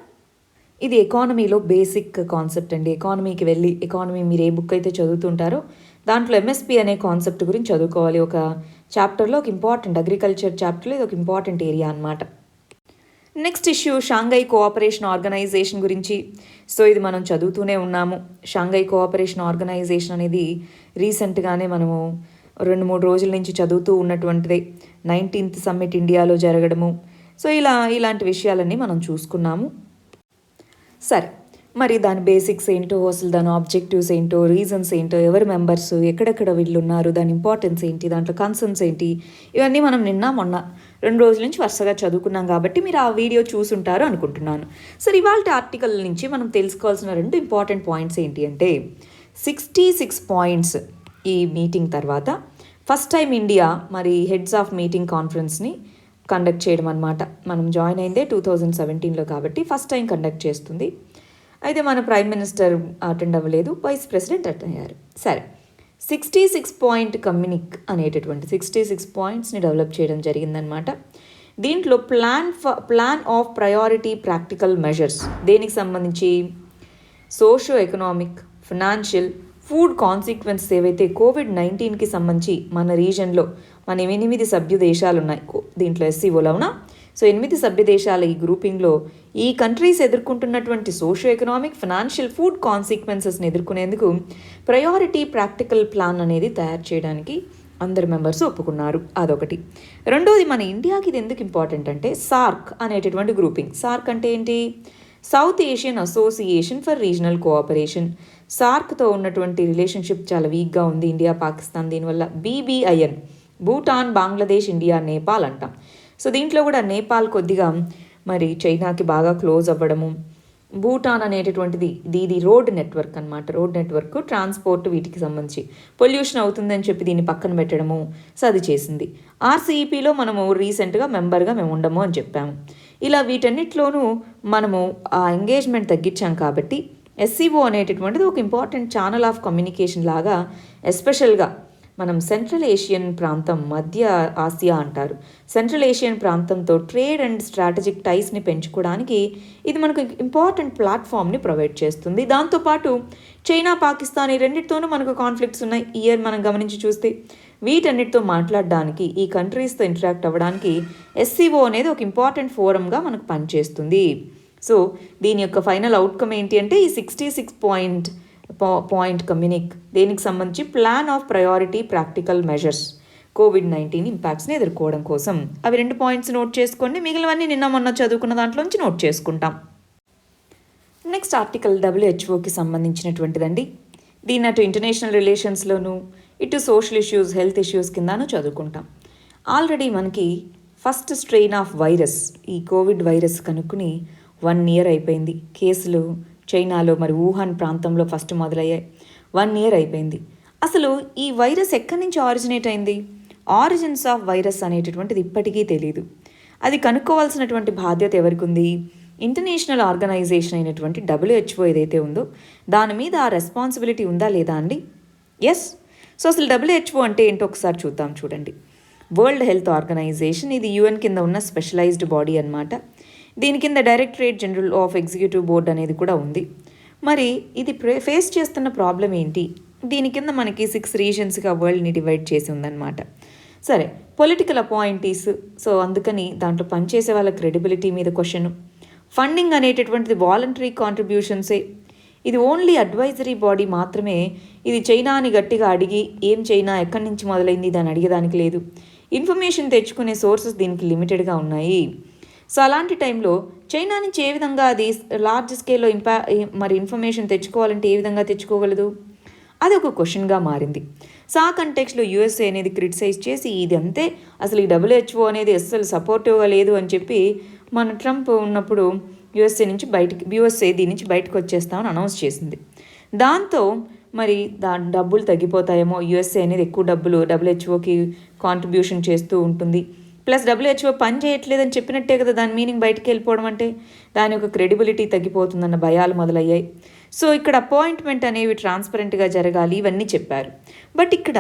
ఇది ఎకానమీలో బేసిక్ కాన్సెప్ట్ అండి. ఎకానమీకి వెళ్ళి ఎకానమీ మీరు ఏ బుక్ అయితే చదువుతుంటారో దాంట్లో ఎంఎస్పి అనే కాన్సెప్ట్ గురించి చదువుకోవాలి. ఒక చాప్టర్లో ఒక ఇంపార్టెంట్, అగ్రికల్చర్ చాప్టర్లో ఇది ఒక ఇంపార్టెంట్ ఏరియా అన్నమాట. Next issue Shanghai cooperation organisation గురించి. సో ఇది మనం చదువుతూనే ఉన్నాము. షాంఘై కోఆపరేషన్ ఆర్గనైజేషన్ అనేది రీసెంట్గానే మనము 2-3 రోజుల నుంచి చదువుతూ ఉన్నటువంటిదే. 19th సమ్మిట్ ఇండియాలో జరగడము. సో ఇలాంటి విషయాలన్నీ మనం చూసుకున్నాము. సరే, మరి దాని బేసిక్స్ ఏంటో, అసలు దాని ఆబ్జెక్టివ్స్ ఏంటో, రీజన్స్ ఏంటో, ఎవరు మెంబర్స్, ఎక్కడెక్కడ వీళ్ళు ఉన్నారు, దాని ఇంపార్టెన్స్ ఏంటి, దాంట్లో కన్సర్న్స్ ఏంటి, ఇవన్నీ మనం మొన్న 2 రోజుల నుంచి వరుసగా చదువుకున్నాం కాబట్టి మీరు ఆ వీడియో చూసుంటారు అనుకుంటున్నాను. సరే, ఇవాళ ఆర్టికల్ నుంచి మనం తెలుసుకోవాల్సిన 2 ఇంపార్టెంట్ పాయింట్స్ ఏంటి అంటే 66 పాయింట్స్ ఈ మీటింగ్ తర్వాత ఫస్ట్ టైం ఇండియా మరి హెడ్స్ ఆఫ్ మీటింగ్ కాన్ఫరెన్స్ని కండక్ట్ చేయడం అనమాట. మనం జాయిన్ అయిందే 2017లో కాబట్టి ఫస్ట్ టైం కండక్ట్ చేస్తుంది. అయితే మన ప్రైమ్ మినిస్టర్ అటెండ్ అవ్వలేదు, వైస్ ప్రెసిడెంట్ అటెండ్ అయ్యారు. సరే, 66 పాయింట్ కమ్యూనిక్ అనేటటువంటి 66 పాయింట్స్ని డెవలప్ చేయడం జరిగిందనమాట. దీంట్లో plan of priority practical measures దేనికి సంబంధించి socio economic, financial, food consequences ఏవైతే COVID-19కి సంబంధించి మన రీజన్లో మన 8 సభ్య దేశాలు ఉన్నాయి దీంట్లో ఎస్సీఓలో, అవునా? సో 8 సభ్య దేశాల ఈ గ్రూపింగ్లో ఈ కంట్రీస్ ఎదుర్కొంటున్నటువంటి సోషో ఎకనామిక్, ఫినాన్షియల్, ఫుడ్ కాన్సిక్వెన్సెస్ని ఎదుర్కొనేందుకు ప్రయారిటీ ప్రాక్టికల్ ప్లాన్ అనేది తయారు చేయడానికి అందరు మెంబర్స్ ఒప్పుకున్నారు. అదొకటి. రెండోది, మన ఇండియాకి ఇది ఎందుకు ఇంపార్టెంట్ అంటే సార్క్ అనేటటువంటి గ్రూపింగ్. సార్క్ అంటే ఏంటి? South Asian Association for Regional Cooperation. సార్క్తో ఉన్నటువంటి రిలేషన్షిప్ చాలా వీక్గా ఉంది ఇండియా పాకిస్తాన్. దీనివల్ల BBIN, భూటాన్, బంగ్లాదేశ్, ఇండియా, నేపాల్ అంటాం. సో దీంట్లో కూడా నేపాల్ కొద్దిగా మరి చైనాకి బాగా క్లోజ్ అవ్వడము, భూటాన్ అనేటటువంటిది ఇది రోడ్ నెట్వర్క్ అనమాట. రోడ్ నెట్వర్క్, ట్రాన్స్పోర్ట్, వీటికి సంబంధించి పొల్యూషన్ అవుతుందని చెప్పి దీన్ని పక్కన పెట్టడము, సో అది చేసింది. RCEPలో మనము రీసెంట్గా మెంబర్గా మేము ఉండము అని చెప్పాము. ఇలా వీటన్నిటిలోనూ మనము ఆ ఎంగేజ్మెంట్ తగ్గించాం కాబట్టి SCO అనేటటువంటిది ఒక ఇంపార్టెంట్ ఛానల్ ఆఫ్ కమ్యూనికేషన్ లాగా, ఎస్పెషల్గా మనం సెంట్రల్ ఏషియన్ ప్రాంతం, మధ్య ఆసియా అంటారు, సెంట్రల్ ఏషియన్ ప్రాంతంతో ట్రేడ్ అండ్ స్ట్రాటజిక్ టైస్ని పెంచుకోవడానికి ఇది మనకు ఇంపార్టెంట్ ప్లాట్ఫామ్ని ప్రొవైడ్ చేస్తుంది. దాంతోపాటు చైనా, పాకిస్తాన్ ఈ రెండింటితోనూ మనకు కాన్ఫ్లిక్ట్స్ ఉన్నాయి. ఇయర్ మనం గమనించి చూస్తే వీటన్నిటితో మాట్లాడడానికి, ఈ కంట్రీస్తో ఇంటరాక్ట్ అవ్వడానికి SCO అనేది ఒక ఇంపార్టెంట్ ఫోరంగా మనకు పనిచేస్తుంది. సో దీని యొక్క ఫైనల్ అవుట్కమ్ ఏంటి అంటే ఈ 66 పాయింట్ కమ్యూనిక్ దేనికి సంబంధించి plan of priority practical measures COVID-19 ఇంపాక్ట్స్ని ఎదుర్కోవడం కోసం. అవి 2 పాయింట్స్ నోట్ చేసుకోండి, మిగిలినవన్నీ మొన్న చదువుకున్న దాంట్లోంచి నోట్ చేసుకుంటాం. Next article WHO సంబంధించినటువంటిదండి. దీన్ని అటు ఇంటర్నేషనల్ రిలేషన్స్లోనూ ఇటు సోషల్ ఇష్యూస్, హెల్త్ ఇష్యూస్ కిందనూ చదువుకుంటాం. ఆల్రెడీ మనకి ఫస్ట్ స్ట్రెయిన్ ఆఫ్ వైరస్, ఈ కోవిడ్ వైరస్ కనుక్కుని 1 year అయిపోయింది. కేసులు చైనాలో మరి వుహాన్ ప్రాంతంలో ఫస్ట్ మొదలయ్యాయి. 1 year అయిపోయింది. అసలు ఈ వైరస్ ఎక్కడి నుంచి ఆరిజినేట్ అయింది? ఆరిజిన్స్ ఆఫ్ వైరస్ అనేటటువంటిది ఇప్పటికీ తెలియదు. అది కనుక్కోవాల్సినటువంటి బాధ్యత ఎవరికి ఉంది? ఇంటర్నేషనల్ ఆర్గనైజేషన్ అయినటువంటి WHO ఏదైతే ఉందో దాని మీద ఆ రెస్పాన్సిబిలిటీ ఉందా లేదా అండి? ఎస్. సో అసలు WHO అంటే ఏంటో ఒకసారి చూద్దాం. చూడండి, వరల్డ్ హెల్త్ ఆర్గనైజేషన్, ఇది UN కింద ఉన్న స్పెషలైజ్డ్ బాడీ అన్నమాట. దీని కింద directorate general of executive board అనేది కూడా ఉంది. మరి ఇది ఫేస్ చేస్తున్న ప్రాబ్లం ఏంటి? దీని కింద మనకి 6 రీజన్స్గా వరల్డ్ని డివైడ్ చేసి ఉందన్నమాట. సరే, పొలిటికల్ అపాయింటీస్, సో అందుకని దాంట్లో పనిచేసే వాళ్ళ క్రెడిబిలిటీ మీద క్వశ్చన్. ఫండింగ్ అనేటటువంటిది వాలంటరీ కాంట్రిబ్యూషన్సే. ఇది ఓన్లీ అడ్వైజరీ బాడీ మాత్రమే. ఇది చైనాని గట్టిగా అడిగి ఏం చైనా ఎక్కడి నుంచి మొదలైంది దాన్ని అడిగేదానికి లేదు. ఇన్ఫర్మేషన్ తెచ్చుకునే సోర్సెస్ దీనికి లిమిటెడ్గా ఉన్నాయి. సో అలాంటి టైంలో చైనా నుంచి ఏ విధంగా అది లార్జ్ స్కేల్లో మరి ఇన్ఫర్మేషన్ తెచ్చుకోవాలంటే ఏ విధంగా తెచ్చుకోగలదు? అది ఒక క్వశ్చన్గా మారింది. సో ఆ కంటెక్స్లో USA అనేది క్రిటిసైజ్ చేసి ఇది అంతే, అసలు ఈ WHO అనేది అస్సలు సపోర్టివ్గా లేదు అని చెప్పి మన ట్రంప్ ఉన్నప్పుడు USA దీని నుంచి బయటకు వచ్చేస్తామని అనౌన్స్ చేసింది. దాంతో మరి దాని డబ్బులు తగ్గిపోతాయేమో, USA అనేది ఎక్కువ డబ్బులు WHOకి కాంట్రిబ్యూషన్ చేస్తూ ఉంటుంది, ప్లస్ WHO పని చేయట్లేదని చెప్పినట్టే కదా దాని మీనింగ్. బయటికి వెళ్ళిపోవడం అంటే దాని యొక్క క్రెడిబిలిటీ తగ్గిపోతుందన్న భయాలు మొదలయ్యాయి. సో ఇక్కడ అపాయింట్మెంట్ అనేవి ట్రాన్స్పరెంట్గా జరగాలి, ఇవన్నీ చెప్పారు. బట్ ఇక్కడ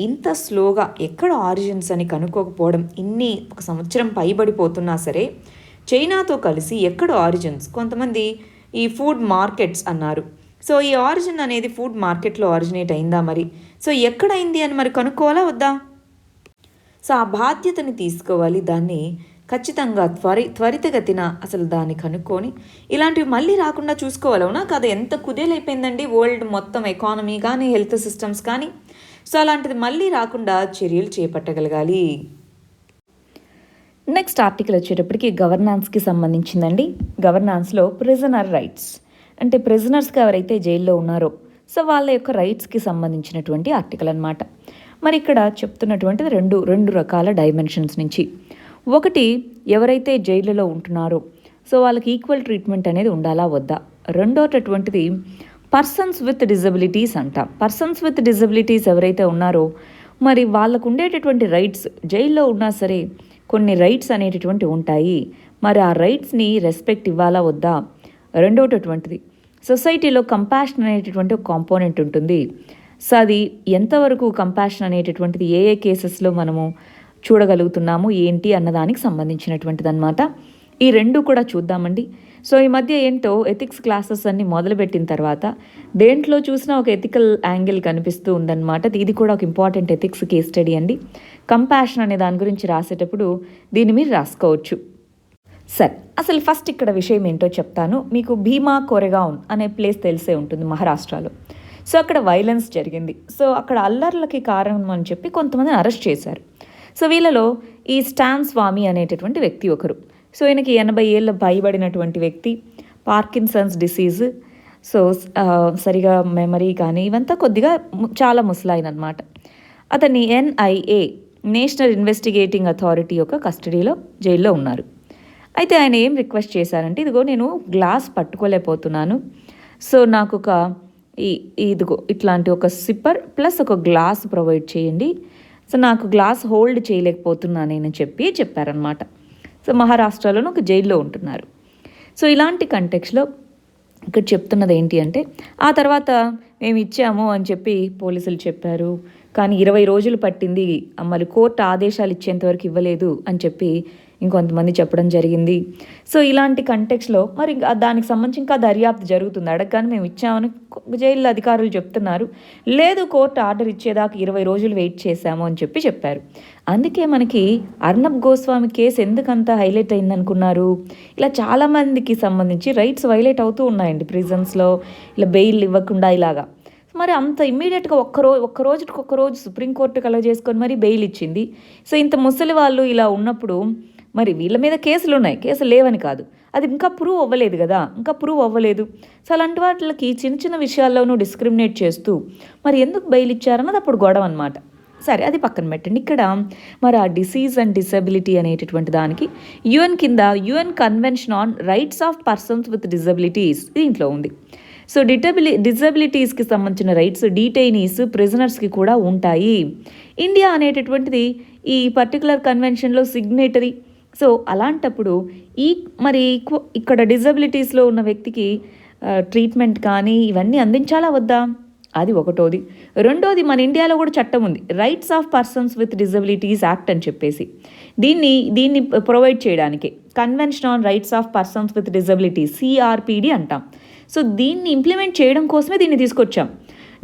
ఇంత స్లోగా ఎక్కడ ఆరిజిన్స్ అని కనుక్కోకపోవడం, ఒక సంవత్సరం పైబడిపోతున్నా సరే చైనాతో కలిసి ఎక్కడ ఆరిజిన్స్, కొంతమంది ఈ ఫుడ్ మార్కెట్స్ అన్నారు. సో ఈ ఆరిజిన్ అనేది ఫుడ్ మార్కెట్లో ఆరిజినేట్ అయిందా మరి? సో ఎక్కడైంది అని మరి కనుక్కోవాలా వద్దా? సో ఆ బాధ్యతని తీసుకోవాలి. దాన్ని ఖచ్చితంగా త్వరితగతిన అసలు దాన్ని కనుక్కొని ఇలాంటివి మళ్ళీ రాకుండా చూసుకోవాలి. అవునా కాదు? ఎంత కుదేలైపోయిందండి వరల్డ్ మొత్తం ఎకానమీ కానీ హెల్త్ సిస్టమ్స్ కానీ. సో అలాంటిది మళ్ళీ రాకుండా చర్యలు చేపట్టగలగాలి. నెక్స్ట్ ఆర్టికల్ వచ్చేటప్పటికి గవర్నాన్స్కి సంబంధించిందండి. గవర్నాన్స్లో ప్రిజనర్ రైట్స్, అంటే ప్రిజనర్స్కి ఎవరైతే జైల్లో ఉన్నారో సో వాళ్ళ యొక్క రైట్స్కి సంబంధించినటువంటి ఆర్టికల్ అన్నమాట. మరి ఇక్కడ చెప్తున్నటువంటిది రెండు రకాల డైమెన్షన్స్ నుంచి. ఒకటి, ఎవరైతే జైలులో ఉంటున్నారో సో వాళ్ళకి ఈక్వల్ ట్రీట్మెంట్ అనేది ఉండాలా వద్దా. రెండోటటువంటిది పర్సన్స్ విత్ డిజబిలిటీస్ అంట. పర్సన్స్ విత్ డిజబిలిటీస్ ఎవరైతే ఉన్నారో మరి వాళ్ళకు ఉండేటటువంటి రైట్స్, జైల్లో ఉన్నా సరే కొన్ని రైట్స్ అనేటటువంటి ఉంటాయి, మరి ఆ రైట్స్ని రెస్పెక్ట్ ఇవ్వాలా వద్దా. రెండోటటువంటిది సొసైటీలో కంపాషన్ అనేటటువంటి ఒక కాంపోనెంట్ ఉంటుంది. సో అది ఎంతవరకు కంపాషన్ అనేటటువంటిది ఏ కేసెస్లో మనము చూడగలుగుతున్నాము ఏంటి అన్నదానికి సంబంధించినటువంటిది అనమాట. ఈ రెండు కూడా చూద్దామండి. సో ఈ మధ్య ఏంటో ఎథిక్స్ క్లాసెస్ అన్ని మొదలుపెట్టిన తర్వాత దేంట్లో చూసినా ఒక ఎథికల్ యాంగిల్ కనిపిస్తూ ఉందన్నమాట. ఇది కూడా ఒక ఇంపార్టెంట్ ఎథిక్స్ కేస్ స్టడీ అండి. కంపాషన్ అనే దాని గురించి రాసేటప్పుడు దీన్ని మీరు రాసుకోవచ్చు. సరే, అసలు ఫస్ట్ ఇక్కడ విషయం ఏంటో చెప్తాను మీకు. భీమా కొరెగాన్ అనే ప్లేస్ తెలిసే ఉంటుంది మహారాష్ట్రలో. సో అక్కడ వైలెన్స్ జరిగింది. సో అక్కడ అల్లర్లకి కారణం అని చెప్పి కొంతమందిని అరెస్ట్ చేశారు. సో వీళ్ళలో ఈ స్టాన్ స్వామి అనేటటువంటి వ్యక్తి ఒకరు. సో ఈయనకి 80 ఏళ్ళ పైబడినటువంటి వ్యక్తి, పార్కిన్సన్స్ డిసీజ్, సో సరిగా మెమరీ కానీ ఇవంతా కొద్దిగా చాలా ముసలాయన అనమాట. అతన్ని NIA నేషనల్ ఇన్వెస్టిగేటింగ్ అథారిటీ యొక్క కస్టడీలో జైల్లో ఉన్నారు. అయితే ఆయన ఏం రిక్వెస్ట్ చేశారంటే, ఇదిగో నేను గ్లాస్ పట్టుకోలేకపోతున్నాను, సో నాకు ఒక ఇదిగో ఇట్లాంటి ఒక సిప్పర్ ప్లస్ ఒక గ్లాస్ ప్రొవైడ్ చేయండి, సో నాకు గ్లాస్ హోల్డ్ చేయలేకపోతున్నానని చెప్పారనమాట. సో మహారాష్ట్రలోనే ఒక జైల్లో ఉంటున్నారు. సో ఇలాంటి కంటెక్స్లో ఇక్కడ చెప్తున్నది ఏంటి అంటే, ఆ తర్వాత మేము ఇచ్చాము అని చెప్పి పోలీసులు చెప్పారు, కానీ 20 రోజులు పట్టింది, మళ్ళీ కోర్టు ఆదేశాలు ఇచ్చేంతవరకు ఇవ్వలేదు అని చెప్పి ఇంకొంతమంది చెప్పడం జరిగింది. సో ఇలాంటి కంటెక్స్లో మరి దానికి సంబంధించి ఇంకా దర్యాప్తు జరుగుతుంది. అడగగానే మేము ఇచ్చామని జైలు అధికారులు చెప్తున్నారు. లేదు, కోర్టు ఆర్డర్ ఇచ్చేదాకా 20 రోజులు వెయిట్ చేశాము అని చెప్పారు. అందుకే మనకి అర్నబ్ గోస్వామి కేసు ఎందుకంత హైలైట్ అయిందనుకున్నారు? ఇలా చాలామందికి సంబంధించి రైట్స్ వైలేట్ అవుతూ ఉన్నాయండి ప్రిజన్స్లో, ఇలా బెయిల్ ఇవ్వకుండా ఇలాగా. మరి అంత ఇమ్మీడియట్గా ఒక్కరోజు సుప్రీంకోర్టు కలగ చేసుకొని మరి బెయిల్ ఇచ్చింది. సో ఇంత ముసలి వాళ్ళు ఇలా ఉన్నప్పుడు మరి వీళ్ళ మీద కేసులు ఉన్నాయి, కేసులు లేవని కాదు, అది ఇంకా ప్రూవ్ అవ్వలేదు కదా, సో అలాంటి వాటికి చిన్న చిన్న విషయాల్లోనూ డిస్క్రిమినేట్ చేస్తూ మరి ఎందుకు బెయిల్ ఇచ్చారన్నది అప్పుడు గొడవ అనమాట. సరే అది పక్కన పెట్టండి. ఇక్కడ మరి ఆ డిసీజ్ అండ్ డిసబిలిటీ అనేటటువంటి దానికి యుఎన్ కింద UN convention on rights of persons with disabilities దీంట్లో ఉంది. సో డిజబిలిటీస్కి సంబంధించిన రైట్స్ డీటైనీస్ ప్రిజనర్స్కి కూడా ఉంటాయి. ఇండియా అనేటటువంటిది ఈ పర్టికులర్ కన్వెన్షన్లో సిగ్నేటరీ. సో అలాంటప్పుడు మరి ఇక్కడ డిజబిలిటీస్లో ఉన్న వ్యక్తికి ట్రీట్మెంట్ కానీ ఇవన్నీ అందించాలా వద్దా, అది ఒకటోది. రెండోది, మన ఇండియాలో కూడా చట్టం ఉంది, rights of persons with disabilities act అని చెప్పేసి. దీన్ని ప్రొవైడ్ చేయడానికి convention on rights of persons with disabilities CRPD అంటాం. సో దీన్ని ఇంప్లిమెంట్ చేయడం కోసమే దీన్ని తీసుకొచ్చాం.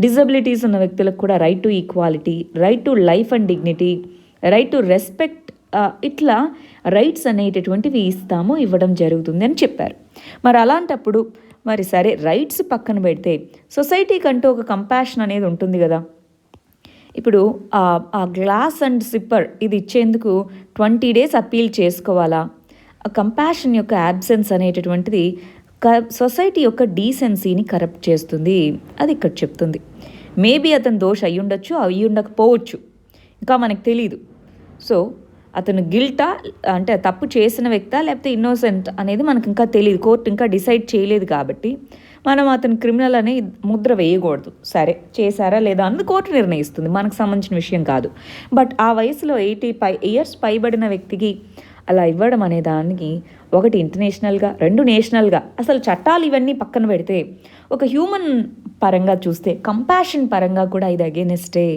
డిజబిలిటీస్ ఉన్న వ్యక్తులకు కూడా right to equality, right to life and dignity, right to respect, ఇట్లా రైట్స్ అనేటటువంటివి ఇవ్వడం జరుగుతుంది అని చెప్పారు. మరి అలాంటప్పుడు మరి సరే రైట్స్ పక్కన పెడితే సొసైటీకి అంటూ ఒక కంపాషన్ అనేది ఉంటుంది కదా. ఇప్పుడు ఆ గ్లాస్ అండ్ సిప్పర్ ఇది ఇచ్చేందుకు 20 days అప్పీల్ చేసుకోవాలా? ఆ కంపాషన్ యొక్క యాబ్సెన్స్ అనేటటువంటిది సొసైటీ యొక్క డీసెన్సీని కరప్ట్ చేస్తుంది, అది ఇక్కడ చెప్తుంది. మేబీ అతను దోష అయ్యి ఉండకపోవచ్చు, ఇంకా మనకు తెలీదు. సో అతను గిల్టా అంటే తప్పు చేసిన వ్యక్తా లేకపోతే ఇన్నోసెంట్ అనేది మనకు ఇంకా తెలియదు, కోర్టు ఇంకా డిసైడ్ చేయలేదు. కాబట్టి మనం అతను క్రిమినల్ అనే ముద్ర వేయకూడదు. సరే చేశారా లేదా అన్నది కోర్టు నిర్ణయిస్తుంది, మనకు సంబంధించిన విషయం కాదు. బట్ ఆ వయసులో 85 years పైబడిన వ్యక్తికి అలా ఇవ్వడం అనే దానికి ఒకటి ఇంటర్నేషనల్గా, 2 నేషనల్గా, అసలు చట్టాలు ఇవన్నీ పక్కన పెడితే ఒక హ్యూమన్ పరంగా చూస్తే కంపాషన్ పరంగా కూడా ఇది అగేనెస్టే,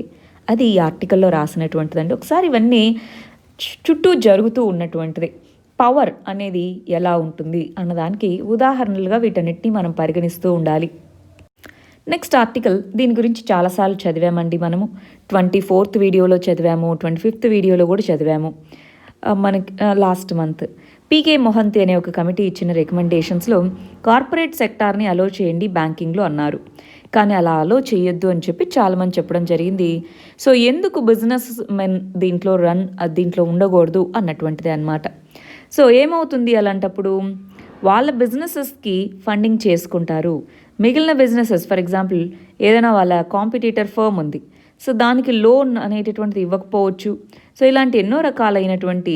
అది ఈ ఆర్టికల్లో రాసినటువంటిదండి. ఒకసారి ఇవన్నీ చుట్టూ జరుగుతూ ఉన్నటువంటిది పవర్ అనేది ఎలా ఉంటుంది అన్నదానికి ఉదాహరణలుగా వీటన్నిటిని మనం పరిగణిస్తూ ఉండాలి. నెక్స్ట్ ఆర్టికల్, దీని గురించి చాలాసార్లు చదివామండి మనము. 24th వీడియోలో చదివాము, 25th వీడియోలో కూడా చదివాము. మనకి లాస్ట్ మంత్ పీకే మొహంతి అనే ఒక కమిటీ ఇచ్చిన రికమెండేషన్స్లో కార్పొరేట్ సెక్టార్ని అలో చేయండి బ్యాంకింగ్లో అన్నారు. కానీ అలా అలో చేయొద్దు అని చెప్పి చాలామంది చెప్పడం జరిగింది. సో ఎందుకు బిజినెస్ మెన్ దీంట్లో ఉండకూడదు అన్నటువంటిదే అనమాట. సో ఏమవుతుంది అలాంటప్పుడు, వాళ్ళ బిజినెసెస్కి ఫండింగ్ చేసుకుంటారు. మిగిలిన బిజినెసెస్, ఫర్ ఎగ్జాంపుల్ ఏదైనా వాళ్ళ కాంపిటీటర్ ఫర్మ్ ఉంది, సో దానికి లోన్ అనేటటువంటిది ఇవ్వకపోవచ్చు. సో ఇలాంటి ఎన్నో రకాలైనటువంటి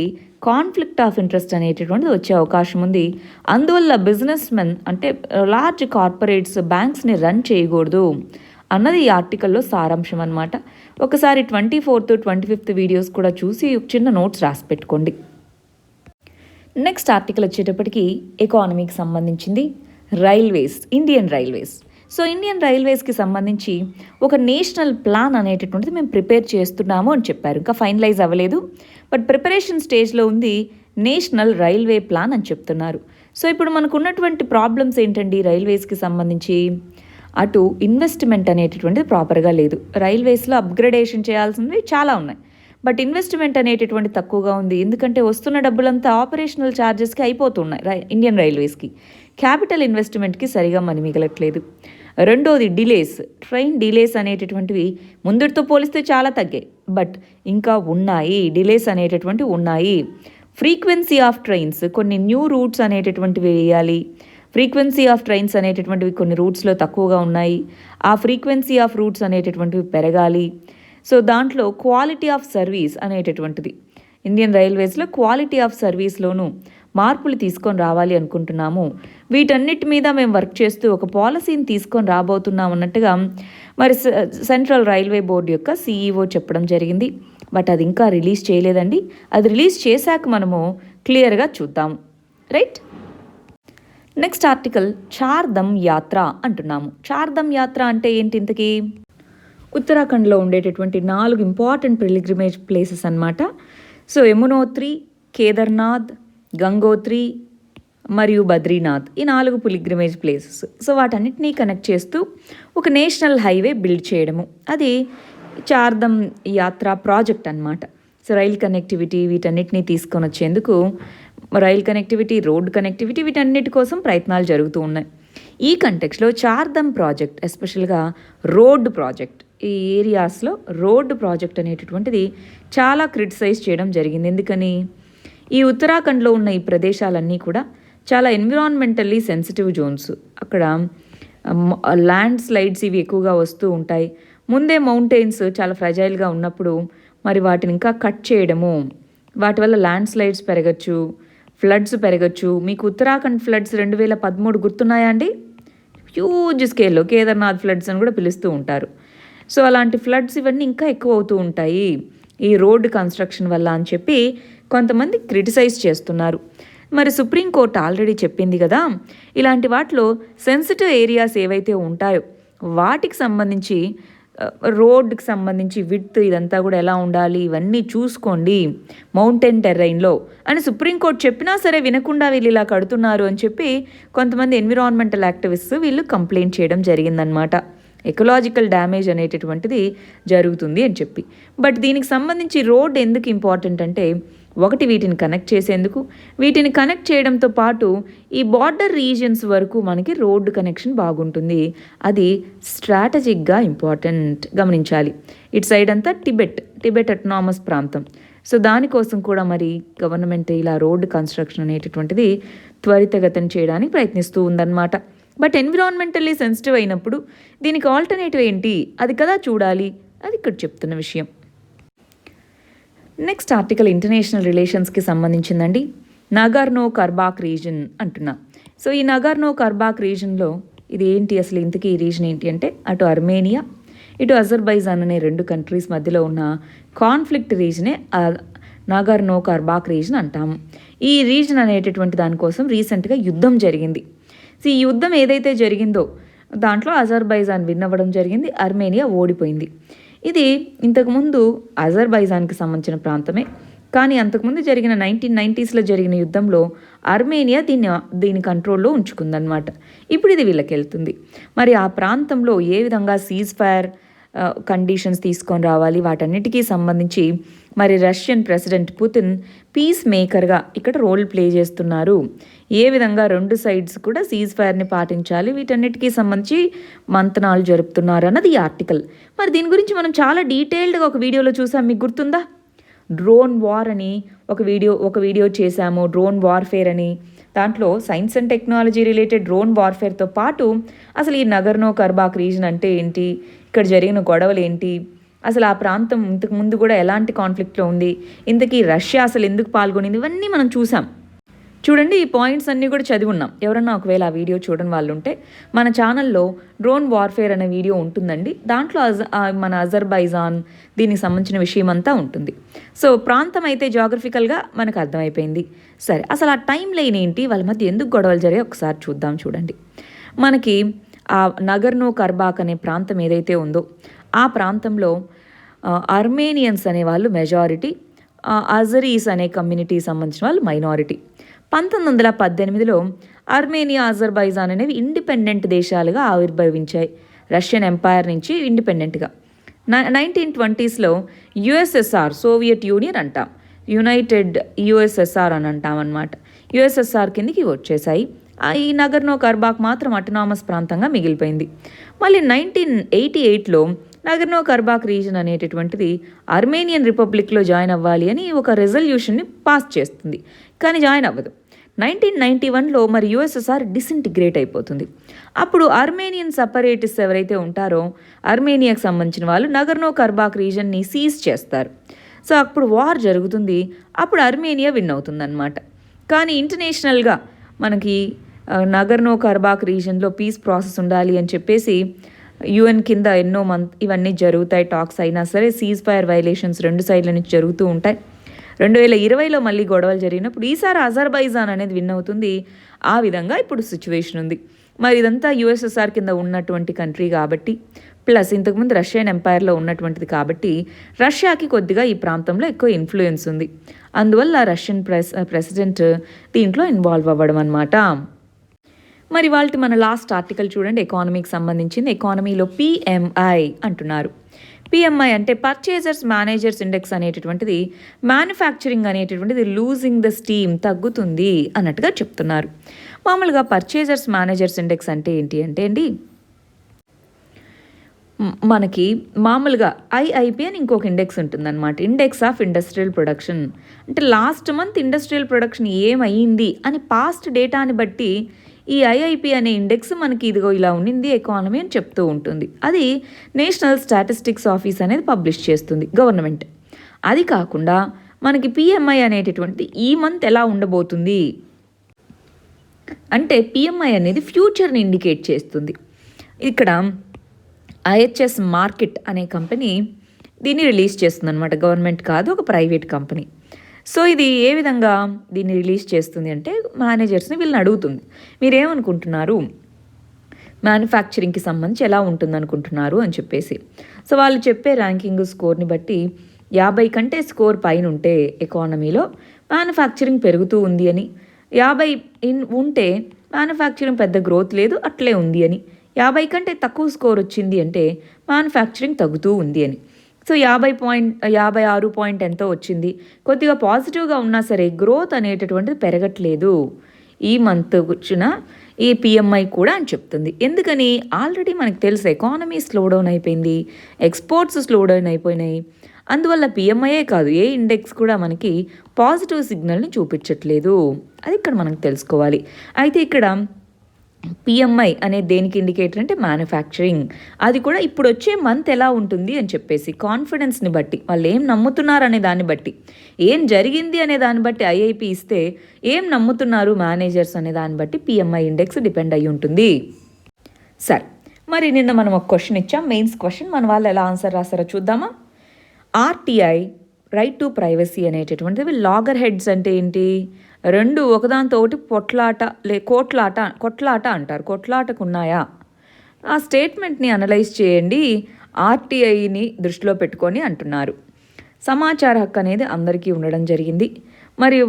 కాన్ఫ్లిక్ట్ ఆఫ్ ఇంట్రెస్ట్ అనేటటువంటిది వచ్చే అవకాశం ఉంది. అందువల్ల బిజినెస్ మెన్ అంటే లార్జ్ కార్పొరేట్స్ బ్యాంక్స్ని రన్ చేయకూడదు అన్నది ఈ ఆర్టికల్లో సారాంశం అనమాట. ఒకసారి 24th, 25th వీడియోస్ కూడా చూసి చిన్న నోట్స్ రాసి పెట్టుకోండి. నెక్స్ట్ ఆర్టికల్ వచ్చేటప్పటికి ఎకానమీకి సంబంధించింది, railways, Indian railways. So Indian రైల్వేస్కి సంబంధించి ఒక నేషనల్ ప్లాన్ అనేటటువంటిది మేము ప్రిపేర్ చేస్తున్నాము అని చెప్పారు. ఇంకా ఫైనలైజ్ అవ్వలేదు, బట్ ప్రిపరేషన్ స్టేజ్లో ఉంది నేషనల్ రైల్వే ప్లాన్ అని చెప్తున్నారు. సో ఇప్పుడు మనకు ఉన్నటువంటి ప్రాబ్లమ్స్ ఏంటండి రైల్వేస్కి సంబంధించి? అటు ఇన్వెస్ట్మెంట్ అనేటటువంటిది ప్రాపర్గా లేదు. రైల్వేస్లో అప్గ్రేడేషన్ చేయాల్సినవి చాలా ఉన్నాయి, బట్ ఇన్వెస్ట్మెంట్ అనేటటువంటి తక్కువగా ఉంది. ఎందుకంటే వస్తున్న డబ్బులంతా ఆపరేషనల్ ఛార్జెస్కి అయిపోతున్నాయి ఇండియన్ రైల్వేస్కి. క్యాపిటల్ ఇన్వెస్ట్మెంట్కి సరిగా మనీ మిగలట్లేదు. రెండోది డిలేస్, ట్రైన్ డిలేస్ అనేటటువంటివి ముందుతో పోలిస్తే చాలా తగ్గాయి, బట్ ఇంకా ఉన్నాయి, డిలేస్ అనేటటువంటివి ఉన్నాయి. ఫ్రీక్వెన్సీ ఆఫ్ ట్రైన్స్, కొన్ని న్యూ రూట్స్ అనేటటువంటివి వేయాలి. ఫ్రీక్వెన్సీ ఆఫ్ ట్రైన్స్ అనేటటువంటివి కొన్ని రూట్స్లో తక్కువగా ఉన్నాయి, ఆ ఫ్రీక్వెన్సీ ఆఫ్ రూట్స్ అనేటటువంటివి పెరగాలి. సో దాంట్లో క్వాలిటీ ఆఫ్ సర్వీస్ అనేటటువంటిది, ఇండియన్ రైల్వేస్లో క్వాలిటీ ఆఫ్ సర్వీస్లోనూ మార్పులు తీసుకొని రావాలి అనుకుంటున్నాము. వీటన్నిటి మీద మేము వర్క్ చేస్తూ ఒక పాలసీని తీసుకొని రాబోతున్నాం అన్నట్టుగా మరి సెంట్రల్ రైల్వే బోర్డు యొక్క CEO చెప్పడం జరిగింది. బట్ అది ఇంకా రిలీజ్ చేయలేదండి. అది రిలీజ్ చేశాక మనము క్లియర్గా చూద్దాము, రైట్. నెక్స్ట్ ఆర్టికల్, చార్ధమ్ యాత్ర అంటున్నాము. చార్ధమ్ యాత్ర అంటే ఏంటి ఇంతకీ? ఉత్తరాఖండ్లో ఉండేటటువంటి 4 ఇంపార్టెంట్ పిలిగ్రిమేజ్ ప్లేసెస్ అన్నమాట. సో యమునోత్రి, కేదార్నాథ్, గంగోత్రి మరియు బద్రీనాథ్, ఈ 4 పిలిగ్రిమేజ్ ప్లేసెస్. సో వాటన్నిటినీ కనెక్ట్ చేస్తూ ఒక నేషనల్ హైవే బిల్డ్ చేయడము, అది చార్ధమ్ యాత్ర ప్రాజెక్ట్ అన్నమాట. సో రైల్ కనెక్టివిటీ వీటన్నిటినీ తీసుకొని వచ్చేందుకు, రైల్ కనెక్టివిటీ, రోడ్ కనెక్టివిటీ, వీటన్నిటి కోసం ప్రయత్నాలు జరుగుతూ ఉన్నాయి. ఈ కంటెక్స్లో చార్ధమ్ ప్రాజెక్ట్, ఎస్పెషల్గా రోడ్ ప్రాజెక్ట్, ఈ ఏరియాస్లో రోడ్డు ప్రాజెక్ట్ అనేటటువంటిది చాలా క్రిటిసైజ్ చేయడం జరిగింది. ఎందుకని? ఈ ఉత్తరాఖండ్లో ఉన్న ఈ ప్రదేశాలన్నీ కూడా చాలా ఎన్విరాన్మెంటల్లీ సెన్సిటివ్ జోన్స్. అక్కడ ల్యాండ్ స్లైడ్స్ ఇవి ఎక్కువగా వస్తూ ఉంటాయి. ముందే మౌంటైన్స్ చాలా ఫ్రెజైల్గా ఉన్నప్పుడు మరి వాటిని ఇంకా కట్ చేయడము, వాటి వల్ల ల్యాండ్ స్లైడ్స్ పెరగచ్చు, ఫ్లడ్స్ పెరగచ్చు. మీకు ఉత్తరాఖండ్ ఫ్లడ్స్ 2013 గుర్తున్నాయా అండి? హ్యూజ్ స్కేల్లో కేదార్నాథ్ ఫ్లడ్స్ అని కూడా పిలుస్తూ ఉంటారు. సో అలాంటి ఫ్లడ్స్ ఇవన్నీ ఇంకా ఎక్కువ అవుతూ ఉంటాయి ఈ రోడ్డు కన్స్ట్రక్షన్ వల్ల అని చెప్పి కొంతమంది క్రిటిసైజ్ చేస్తున్నారు. మరి సుప్రీంకోర్టు ఆల్రెడీ చెప్పింది కదా, ఇలాంటి వాటిలో సెన్సిటివ్ ఏరియాస్ ఏవైతే ఉంటాయో వాటికి సంబంధించి రోడ్డుకి సంబంధించి విడ్త్ ఇదంతా కూడా ఎలా ఉండాలి ఇవన్నీ చూసుకోండి మౌంటైన్ టెర్రైన్లో అని సుప్రీంకోర్టు చెప్పినా సరే వినకుండా వీళ్ళు ఇలా కడుతున్నారు అని చెప్పి కొంతమంది ఎన్విరాన్మెంటల్ యాక్టివిస్ట్స్ వీళ్ళు కంప్లైంట్ చేయడం జరిగిందనమాట. ఎకలాజికల్ డ్యామేజ్ అనేటటువంటిది జరుగుతుంది అని చెప్పి. బట్ దీనికి సంబంధించి రోడ్ ఎందుకు ఇంపార్టెంట్ అంటే, ఒకటి వీటిని కనెక్ట్ చేసేందుకు, వీటిని కనెక్ట్ చేయడంతో పాటు ఈ బార్డర్ రీజియన్స్ వరకు మనకి రోడ్డు కనెక్షన్ బాగుంటుంది. అది స్ట్రాటజిక్గా ఇంపార్టెంట్, గమనించాలి. ఇటు సైడ్ అంతా టిబెట్ అటోనామస్ ప్రాంతం. సో దానికోసం కూడా మరి గవర్నమెంట్ ఇలా రోడ్డు కన్స్ట్రక్షన్ అనేటటువంటిది త్వరితగతం చేయడానికి ప్రయత్నిస్తూ ఉందన్నమాట. బట్ ఎన్విరాన్మెంటల్లీ సెన్సిటివ్ అయినప్పుడు దీనికి ఆల్టర్నేటివ్ ఏంటి అది కదా చూడాలి, అది ఇక్కడ చెప్తున్న విషయం. నెక్స్ట్ ఆర్టికల్ ఇంటర్నేషనల్ రిలేషన్స్కి సంబంధించిందండి. నగార్నో కర్బాక్ రీజన్ అంటున్నా. సో ఈ నగార్నో కర్బాక్ రీజన్లో ఇది ఏంటి అసలు, ఇంతకీ ఈ రీజన్ ఏంటి అంటే, అటు అర్మేనియా ఇటు అజర్బైజాన్ అనే 2 కంట్రీస్ మధ్యలో ఉన్న కాన్ఫ్లిక్ట్ రీజనే నగార్నో కర్బాక్ రీజన్ అంటాము. ఈ రీజన్ అనేటటువంటి దానికోసం రీసెంట్గా యుద్ధం జరిగింది. సో ఈ యుద్ధం ఏదైతే జరిగిందో దాంట్లో అజర్బైజాన్ విన్ అవ్వడం జరిగింది, అర్మేనియా ఓడిపోయింది. ఇది ఇంతకుముందు అజర్బైజాన్కి సంబంధించిన ప్రాంతమే, కానీ అంతకుముందు జరిగిన 1990s జరిగిన యుద్ధంలో అర్మేనియా దీని కంట్రోల్లో ఉంచుకుందన్నమాట. ఇప్పుడు ఇది వీళ్ళకి వెళ్తుంది. మరి ఆ ప్రాంతంలో ఏ విధంగా సీజ్ ఫైర్ కండిషన్స్ తీసుకొని రావాలి, వాటన్నిటికీ సంబంధించి మరి రష్యన్ ప్రెసిడెంట్ పుతిన్ పీస్ మేకర్గా ఇక్కడ రోల్ ప్లే చేస్తున్నారు. ఏ విధంగా 2 సైడ్స్ కూడా సీజ్ ఫైర్ని పాటించాలి, వీటన్నిటికీ సంబంధించి మంతనాలు జరుపుతున్నారు అన్నది ఈ ఆర్టికల్. మరి దీని గురించి మనం చాలా డీటెయిల్డ్గా ఒక వీడియోలో చూసాం, మీకు గుర్తుందా? డ్రోన్ వార్ అని ఒక వీడియో చేశాము, డ్రోన్ వార్ఫేర్ అని. దాంట్లో science and technology related drone వార్ఫేర్తో పాటు అసలు ఈ నగర్నో కర్బాక్ రీజన్ అంటే ఏంటి, ఇక్కడ జరిగిన గొడవలు ఏంటి, అసలు ఆ ప్రాంతం ఇంతకు ముందు కూడా ఎలాంటి కాన్ఫ్లిక్ట్లో ఉంది, ఇంతకీ రష్యా అసలు ఎందుకు పాల్గొనింది, ఇవన్నీ మనం చూసాం. చూడండి, ఈ పాయింట్స్ అన్నీ కూడా చదివి ఉన్నాం. ఎవరన్నా ఒకవేళ ఆ వీడియో చూడని వాళ్ళు ఉంటే మన ఛానల్లో డ్రోన్ వార్ఫేర్ అనే వీడియో ఉంటుందండి. దాంట్లో మన అజర్బైజాన్ దీనికి సంబంధించిన విషయం అంతా ఉంటుంది. సో ప్రాంతం అయితే జాగ్రఫికల్గా మనకు అర్థమైపోయింది. సరే, అసలు ఆ టైం లైన్ ఏంటి, వాళ్ళ మధ్య ఎందుకు గొడవలు జరిగాయి ఒకసారి చూద్దాం. చూడండి, మనకి ఆ నగర్నో కర్బాక్ అనే ప్రాంతం ఏదైతే ఉందో ఆ ప్రాంతంలో అర్మేనియన్స్ అనేవాళ్ళు మెజారిటీ, అజరీస్ అనే కమ్యూనిటీకి సంబంధించిన వాళ్ళు మైనారిటీ. 1918లో అర్మేనియా, అజర్బైజాన్ అనేవి ఇండిపెండెంట్ దేశాలుగా ఆవిర్భవించాయి రష్యన్ ఎంపైర్ నుంచి ఇండిపెండెంట్గా. 1920sలో యుఎస్ఎస్ఆర్, సోవియట్ యూనియన్ అంటాం, యునైటెడ్ యుఎస్ఎస్ఆర్ అని అంటాం అనమాట. యుఎస్ఎస్ఆర్ కిందకి వచ్చేసాయి. ఈ నగర్నో కర్బాక్ మాత్రం అటోనామస్ ప్రాంతంగా మిగిలిపోయింది. మళ్ళీ 1988లో నగర్నో కర్బాక్ రీజన్ అనేటటువంటిది అర్మేనియన్ రిపబ్లిక్లో జాయిన్ అవ్వాలి అని ఒక రెజల్యూషన్ని పాస్ చేస్తుంది, కానీ జాయిన్ అవ్వదు. 1991లో మరి యుఎస్ఎస్ఆర్ డిసింటిగ్రేట్ అయిపోతుంది. అప్పుడు అర్మేనియన్ సపరేటిస్ట్ ఎవరైతే ఉంటారో అర్మేనియాకి సంబంధించిన వాళ్ళు నగర్నో కర్బాక్ రీజన్ని సీజ్ చేస్తారు. సో అప్పుడు వార్ జరుగుతుంది. అప్పుడు అర్మేనియా విన్ అవుతుందన్నమాట. కానీ ఇంటర్నేషనల్గా మనకి నగర్నో కర్బాక్ రీజన్లో పీస్ ప్రాసెస్ ఉండాలి అని చెప్పేసి యుఎన్ కింద ఎన్నో ఇవన్నీ జరుగుతాయి టాక్స్. అయినా సరే సీజ్ ఫైర్ వైలేషన్స్ 2 సైడ్ల నుంచి జరుగుతూ ఉంటాయి. 2020లో మళ్ళీ గొడవలు జరిగినప్పుడు ఈసారి అజర్బైజాన్ అనేది విన్ అవుతుంది. ఆ విధంగా ఇప్పుడు సిచ్యువేషన్ ఉంది. మరి ఇదంతా యుఎస్ఎస్ఆర్ కింద ఉన్నటువంటి కంట్రీ కాబట్టి, ప్లస్ ఇంతకుముందు రష్యన్ ఎంపైర్లో ఉన్నటువంటిది కాబట్టి రష్యాకి కొద్దిగా ఈ ప్రాంతంలో ఎక్కువ ఇన్ఫ్లుయెన్స్ ఉంది. అందువల్ల రష్యన్ ప్రెసిడెంట్ దీంట్లో ఇన్వాల్వ్ అవ్వడం అనమాట. మరి వాళ్ళకి మన లాస్ట్ ఆర్టికల్ చూడండి, ఎకానమీకి సంబంధించింది. ఎకానమీలో పిఎంఐ అంటున్నారు. పిఎంఐ అంటే పర్చేజర్స్ మేనేజర్స్ ఇండెక్స్ అనేటటువంటిది మ్యానుఫ్యాక్చరింగ్ అనేటటువంటిది లూజింగ్ ద స్టీమ్, తగ్గుతుంది అన్నట్టుగా చెప్తున్నారు. మామూలుగా పర్చేజర్స్ మేనేజర్స్ ఇండెక్స్ అంటే ఏంటి అంటే అండి, మనకి మామూలుగా ఐఐపి అని ఇంకొక ఇండెక్స్ ఉంటుందన్నమాట, ఇండెక్స్ ఆఫ్ ఇండస్ట్రియల్ ప్రొడక్షన్. అంటే లాస్ట్ మంత్ ఇండస్ట్రియల్ ప్రొడక్షన్ ఏమయ్యింది అని పాస్ట్ డేటాని బట్టి ఈ ఐఐపి అనే ఇండెక్స్ మనకి ఇదిగో ఇలా ఉండింది ఎకానమీ అని చెప్తూ ఉంటుంది. అది నేషనల్ స్టాటిస్టిక్స్ ఆఫీస్ అనేది పబ్లిష్ చేస్తుంది, గవర్నమెంట్. అది కాకుండా మనకి పిఎంఐ అనేటటువంటిది ఈ మంత్ ఎలా ఉండబోతుంది అంటే పిఎంఐ అనేది ఫ్యూచర్ని ఇండికేట్ చేస్తుంది. ఇక్కడ ఐహెచ్ఎస్ మార్కెట్ అనే కంపెనీ దీన్ని రిలీజ్ చేస్తుంది అనమాట. గవర్నమెంట్ కాదు, ఒక ప్రైవేట్ కంపెనీ. సో ఇది ఏ విధంగా దీన్ని రిలీజ్ చేస్తుంది అంటే మేనేజర్స్ని వీళ్ళని అడుగుతుంది, మీరేమనుకుంటున్నారు మ్యానుఫ్యాక్చరింగ్కి సంబంధించి ఎలా ఉంటుంది అనుకుంటున్నారు అని చెప్పేసి. సో వాళ్ళు చెప్పే ర్యాంకింగ్ స్కోర్ని బట్టి 50 కంటే స్కోర్ పైన ఉంటే ఎకానమీలో మ్యానుఫ్యాక్చరింగ్ పెరుగుతూ ఉంది అని, 50 ఉంటే మ్యానుఫ్యాక్చరింగ్ పెద్ద గ్రోత్ లేదు అట్లే ఉంది అని, 50 కంటే తక్కువ స్కోర్ వచ్చింది అంటే మ్యానుఫ్యాక్చరింగ్ తగ్గుతూ ఉంది అని. సో 56 పాయింట్ ఎంతో వచ్చింది, కొద్దిగా పాజిటివ్గా ఉన్నా సరే గ్రోత్ అనేటటువంటిది పెరగట్లేదు ఈ మంత్ వచ్చిన ఈ పిఎంఐ కూడా అని చెప్తుంది. ఎందుకని ఆల్రెడీ మనకు తెలుసు ఎకానమీ స్లో డౌన్ అయిపోయింది, ఎక్స్పోర్ట్స్ స్లో డౌన్ అయిపోయినాయి. అందువల్ల పిఎంఐయే కాదు ఏ ఇండెక్స్ కూడా మనకి పాజిటివ్ సిగ్నల్ని చూపించట్లేదు. అది ఇక్కడ మనకు తెలుసుకోవాలి. అయితే ఇక్కడ పిఎంఐ అనేది దేనికి ఇండికేటర్ అంటే మ్యానుఫ్యాక్చరింగ్. అది కూడా ఇప్పుడు వచ్చే మంత్ ఎలా ఉంటుంది అని చెప్పేసి కాన్ఫిడెన్స్ని బట్టి, వాళ్ళు ఏం నమ్ముతున్నారు అనే దాన్ని బట్టి, ఏం జరిగింది అనే దాన్ని బట్టి ఐఐపి ఇస్తే ఏం నమ్ముతున్నారు మేనేజర్స్ అనే దాన్ని బట్టి పిఎంఐ ఇండెక్స్ డిపెండ్ అయ్యి ఉంటుంది. సరే, మరి నిన్న మనం ఒక క్వశ్చన్ ఇచ్చాం, మెయిన్స్ క్వశ్చన్. మన వాళ్ళు ఎలా ఆన్సర్ రాస్తారో చూద్దామా. ఆర్టీఐ రైట్ టు ప్రైవసీ అనేటటువంటివి లాగర్ హెడ్స్ అంటే ఏంటి, రెండు ఒకదాంతో ఒకటి కొట్లాట అంటారు, కొట్లాటకు ఉన్నాయా ఆ స్టేట్మెంట్ని అనలైజ్ చేయండి, ఆర్టీఐని దృష్టిలో పెట్టుకొని అంటున్నారు. సమాచార హక్కు అనేది అందరికీ ఉండడం జరిగింది, మరియు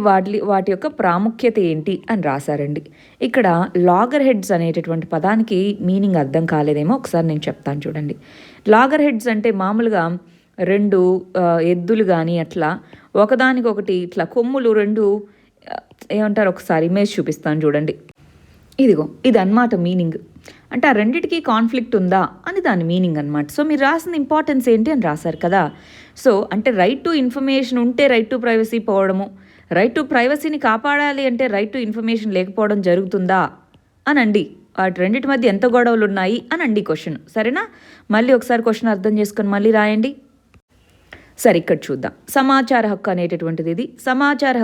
వాటి యొక్క ప్రాముఖ్యత ఏంటి అని రాశారండి. ఇక్కడ లాగర్ హెడ్స్ అనేటటువంటి పదానికి మీనింగ్ అర్థం కాలేదేమో, ఒకసారి నేను చెప్తాను చూడండి. లాగర్ హెడ్స్ అంటే మామూలుగా రెండు ఎద్దులు కానీ అట్లా ఒకదానికొకటి ఇట్లా కొమ్ములు రెండు ఏమంటారు, ఒకసారి ఇమేజ్ చూపిస్తాను చూడండి. ఇదిగో ఇది అన్నమాట మీనింగ్. అంటే ఆ రెండిటికి కాన్ఫ్లిక్ట్ ఉందా అని దాని మీనింగ్ అనమాట. సో మీరు రాసిన ఇంపార్టెన్స్ ఏంటి అని రాశారు కదా. సో అంటే రైట్ టు ఇన్ఫర్మేషన్ ఉంటే రైట్ టు ప్రైవసీ పోవడము, రైట్ టు ప్రైవసీని కాపాడాలి అంటే రైట్ టు ఇన్ఫర్మేషన్ లేకపోవడం జరుగుతుందా అనండి. వాటి రెండింటి మధ్య ఎంత గొడవలు ఉన్నాయి అనండి క్వశ్చన్. సరేనా, మళ్ళీ ఒకసారి క్వశ్చన్ అర్థం చేసుకొని మళ్ళీ రాయండి. సరే, ఇక్కడ చూద్దాం. సమాచార హక్కు అనేటటువంటిది ఇది. సమాచార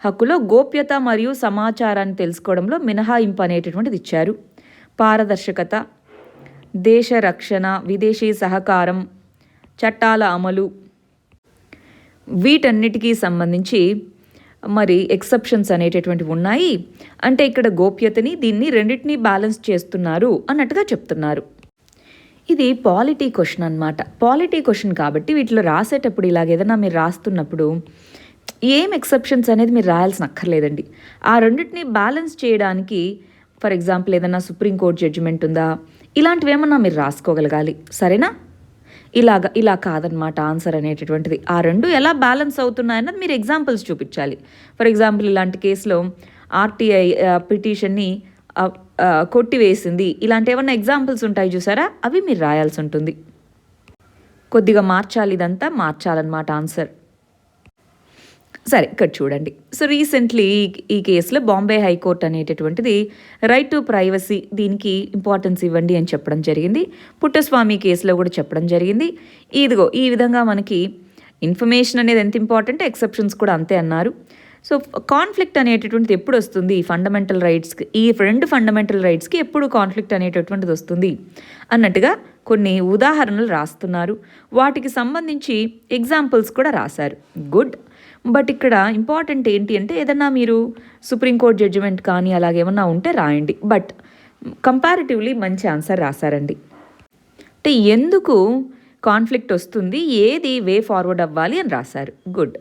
హక్కులో గోప్యత మరియు సమాచారాన్ని తెలుసుకోవడంలో మినహాయింపు అనేటటువంటిది ఇచ్చారు. పారదర్శకత, దేశ రక్షణ, విదేశీ సహకారం, చట్టాల అమలు, వీటన్నిటికీ సంబంధించి మరి ఎక్సెప్షన్స్ అనేటటువంటివి ఉన్నాయి. అంటే ఇక్కడ గోప్యతని దీన్ని రెండింటినీ బ్యాలెన్స్ చేస్తున్నారు అన్నట్టుగా చెప్తున్నారు. ఇది పాలిటీ క్వశ్చన్ అనమాట. పాలిటీ క్వశ్చన్ కాబట్టి వీటిలో రాసేటప్పుడు ఇలాగ ఏదైనా మీరు రాస్తున్నప్పుడు ఏం ఎక్సెప్షన్స్ అనేది మీరు రాయాల్సిన అక్కర్లేదండి. ఆ రెండింటిని బ్యాలెన్స్ చేయడానికి ఫర్ ఎగ్జాంపుల్ ఏదైనా సుప్రీంకోర్టు జడ్జిమెంట్ ఉందా, ఇలాంటివి ఏమన్నా మీరు రాసుకోగలగాలి. సరేనా, ఇలా కాదనమాట ఆన్సర్ అనేటటువంటిది. ఆ రెండు ఎలా బ్యాలెన్స్ అవుతున్నాయన్నది మీరు ఎగ్జాంపుల్స్ చూపించాలి. ఫర్ ఎగ్జాంపుల్ ఇలాంటి కేసులో ఆర్టీఐ పిటిషన్ని కొట్టివేసింది, ఇలాంటి ఏమన్నా ఎగ్జాంపుల్స్ ఉంటాయి చూసారా, అవి మీరు రాయాల్సి ఉంటుంది. కొద్దిగా మార్చాలి, ఇదంతా మార్చాలన్నమాట ఆన్సర్. సరే, ఇక్కడ చూడండి. సో రీసెంట్లీ ఈ కేసులో బాంబే హైకోర్టు అనేటటువంటిది రైట్ టు ప్రైవసీ దీనికి ఇంపార్టెన్స్ ఇవ్వండి అని చెప్పడం జరిగింది. పుట్టస్వామి కేసులో కూడా చెప్పడం జరిగింది. ఇదిగో ఈ విధంగా మనకి ఇన్ఫర్మేషన్ అనేది ఎంత ఇంపార్టెంట్, ఎక్సెప్షన్స్ కూడా అంతే అన్నారు. సో కాన్ఫ్లిక్ట్ అనేటటువంటిది ఎప్పుడు వస్తుంది ఈ ఫండమెంటల్ రైట్స్కి, ఈ రెండు ఫండమెంటల్ రైట్స్కి ఎప్పుడు కాన్ఫ్లిక్ట్ అనేటటువంటిది వస్తుంది అన్నట్టుగా కొన్ని ఉదాహరణలు రాస్తున్నారు. వాటికి సంబంధించి ఎగ్జాంపుల్స్ కూడా రాశారు. గుడ్. బట్ ఇక్కడ ఇంపార్టెంట్ ఏంటి అంటే ఏదన్నా మీరు సుప్రీంకోర్టు జడ్జిమెంట్ కానీ అలాగేమన్నా ఉంటే రాయండి. బట్ కంపారిటివ్లీ మంచి ఆన్సర్ రాశారండి. అంటే ఎందుకు కాన్ఫ్లిక్ట్ వస్తుంది, ఏది వే ఫార్వర్డ్ అవ్వాలి అని రాశారు. గుడ్.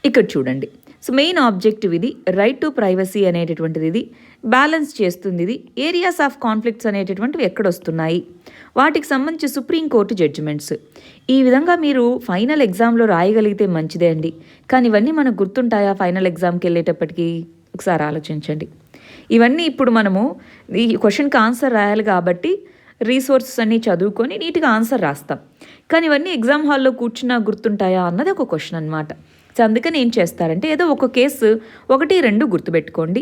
ఇక్కడ చూడండి. సో మెయిన్ ఆబ్జెక్టివ్ ఇది, రైట్ టు ప్రైవసీ అనేటటువంటిది ఇది బ్యాలెన్స్ చేస్తుంది. ఇది ఏరియాస్ ఆఫ్ కాన్ఫ్లిక్ట్స్ అనేటటువంటివి ఎక్కడొస్తున్నాయి, వాటికి సంబంధించి సుప్రీంకోర్టు జడ్జిమెంట్స్. ఈ విధంగా మీరు ఫైనల్ ఎగ్జామ్లో రాయగలిగితే మంచిదే అండి. కానీ ఇవన్నీ మనకు గుర్తుంటాయా ఫైనల్ ఎగ్జామ్కి వెళ్ళేటప్పటికి, ఒకసారి ఆలోచించండి. ఇవన్నీ ఇప్పుడు మనము ఈ క్వశ్చన్కి ఆన్సర్ రాయాలి కాబట్టి రీసోర్సెస్ అన్నీ చదువుకొని నీట్గా ఆన్సర్ రాస్తాం. కానీ ఇవన్నీ ఎగ్జామ్ హాల్లో కూర్చున్నా గుర్తుంటాయా అన్నది ఒక క్వశ్చన్ అనమాట. సో అందుకని ఏం చేస్తారంటే ఏదో ఒక కేసు 1-2 గుర్తుపెట్టుకోండి.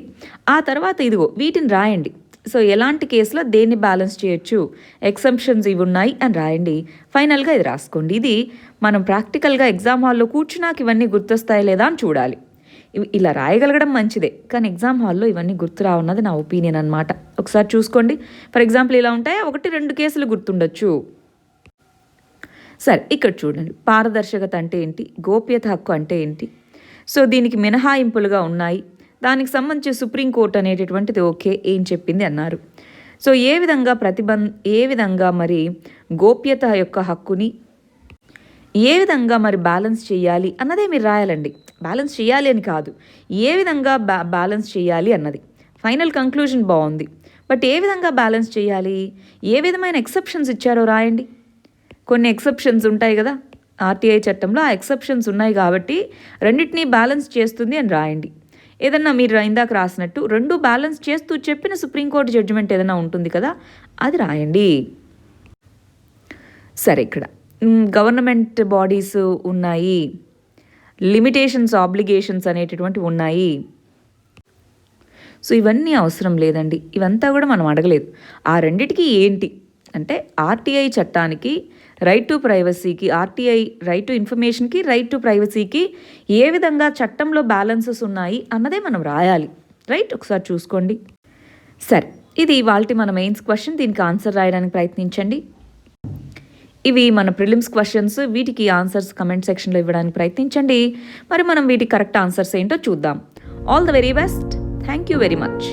ఆ తర్వాత ఇదిగో వీటిని రాయండి. సో ఎలాంటి కేసులో దేన్ని బ్యాలెన్స్ చేయొచ్చు, ఎక్సెంప్షన్స్ ఇవి ఉన్నాయి అని రాయండి. ఫైనల్గా ఇది రాసుకోండి. ఇది మనం ప్రాక్టికల్గా ఎగ్జామ్ హాల్లో కూర్చున్నాక ఇవన్నీ గుర్తొస్తాయి లేదా అని చూడాలి. ఇలా రాయగలగడం మంచిదే, కానీ ఎగ్జామ్ హాల్లో ఇవన్నీ గుర్తు రావన్నది నా ఒపీనియన్ అనమాట. ఒకసారి చూసుకోండి. ఫర్ ఎగ్జాంపుల్ ఇలా ఉంటాయి, 1-2 కేసులు గుర్తుండొచ్చు. సరే, ఇక్కడ చూడండి. పారదర్శకత అంటే ఏంటి, గోప్యత హక్కు అంటే ఏంటి, సో దీనికి మినహాయింపులుగా ఉన్నాయి, దానికి సంబంధించి సుప్రీంకోర్టు అనేటటువంటిది ఓకే ఏం చెప్పింది అన్నారు. సో ఏ విధంగా మరి గోప్యత యొక్క హక్కుని ఏ విధంగా మరి బ్యాలెన్స్ చేయాలి అన్నదే మీరు రాయాలండి. బ్యాలెన్స్ చేయాలి అని కాదు, ఏ విధంగా బ్యాలెన్స్ చేయాలి అన్నది. ఫైనల్ కంక్లూజన్ బాగుంది, బట్ ఏ విధంగా బ్యాలెన్స్ చేయాలి, ఏ విధమైన ఎక్సెప్షన్స్ ఇచ్చారో రాయండి. కొన్ని ఎక్సెప్షన్స్ ఉంటాయి కదా ఆర్టీఐ చట్టంలో, ఆ ఎక్సెప్షన్స్ ఉన్నాయి కాబట్టి రెండింటినీ బ్యాలెన్స్ చేస్తుంది అని రాయండి. ఏదన్నా మీరు ఇందాక రాసినట్టు 2 బ్యాలెన్స్ చేస్తూ చెప్పిన సుప్రీంకోర్టు జడ్జిమెంట్ ఏదైనా ఉంటుంది కదా, అది రాయండి. సరే, ఇక్కడ గవర్నమెంట్ బాడీస్ ఉన్నాయి, లిమిటేషన్స్ ఆబ్లిగేషన్స్ అనేటటువంటి ఉన్నాయి. సో ఇవన్నీ అవసరం లేదండి, ఇవంతా కూడా మనం అడగలేదు. ఆ రెండిటికి ఏంటి అంటే ఆర్టీఐ చట్టానికి రైట్ టు ప్రైవసీకి, ఆర్టీఐ రైట్ టు ఇన్ఫర్మేషన్కి, రైట్ టు ప్రైవసీకి ఏ విధంగా చట్టంలో బ్యాలెన్సెస్ ఉన్నాయి అన్నదే మనం రాయాలి. రైట్, ఒకసారి చూసుకోండి. సరే, ఇది ఇవాల్టి మన మెయిన్స్ క్వశ్చన్. దీనికి ఆన్సర్ రాయడానికి ప్రయత్నించండి. ఇవి మన ప్రిలిమ్స్ క్వశ్చన్స్. వీటికి ఆన్సర్స్ కమెంట్ సెక్షన్లో ఇవ్వడానికి ప్రయత్నించండి. మరి మనం వీటికి కరెక్ట్ ఆన్సర్స్ ఏంటో చూద్దాం. All the very best. Thank you very much.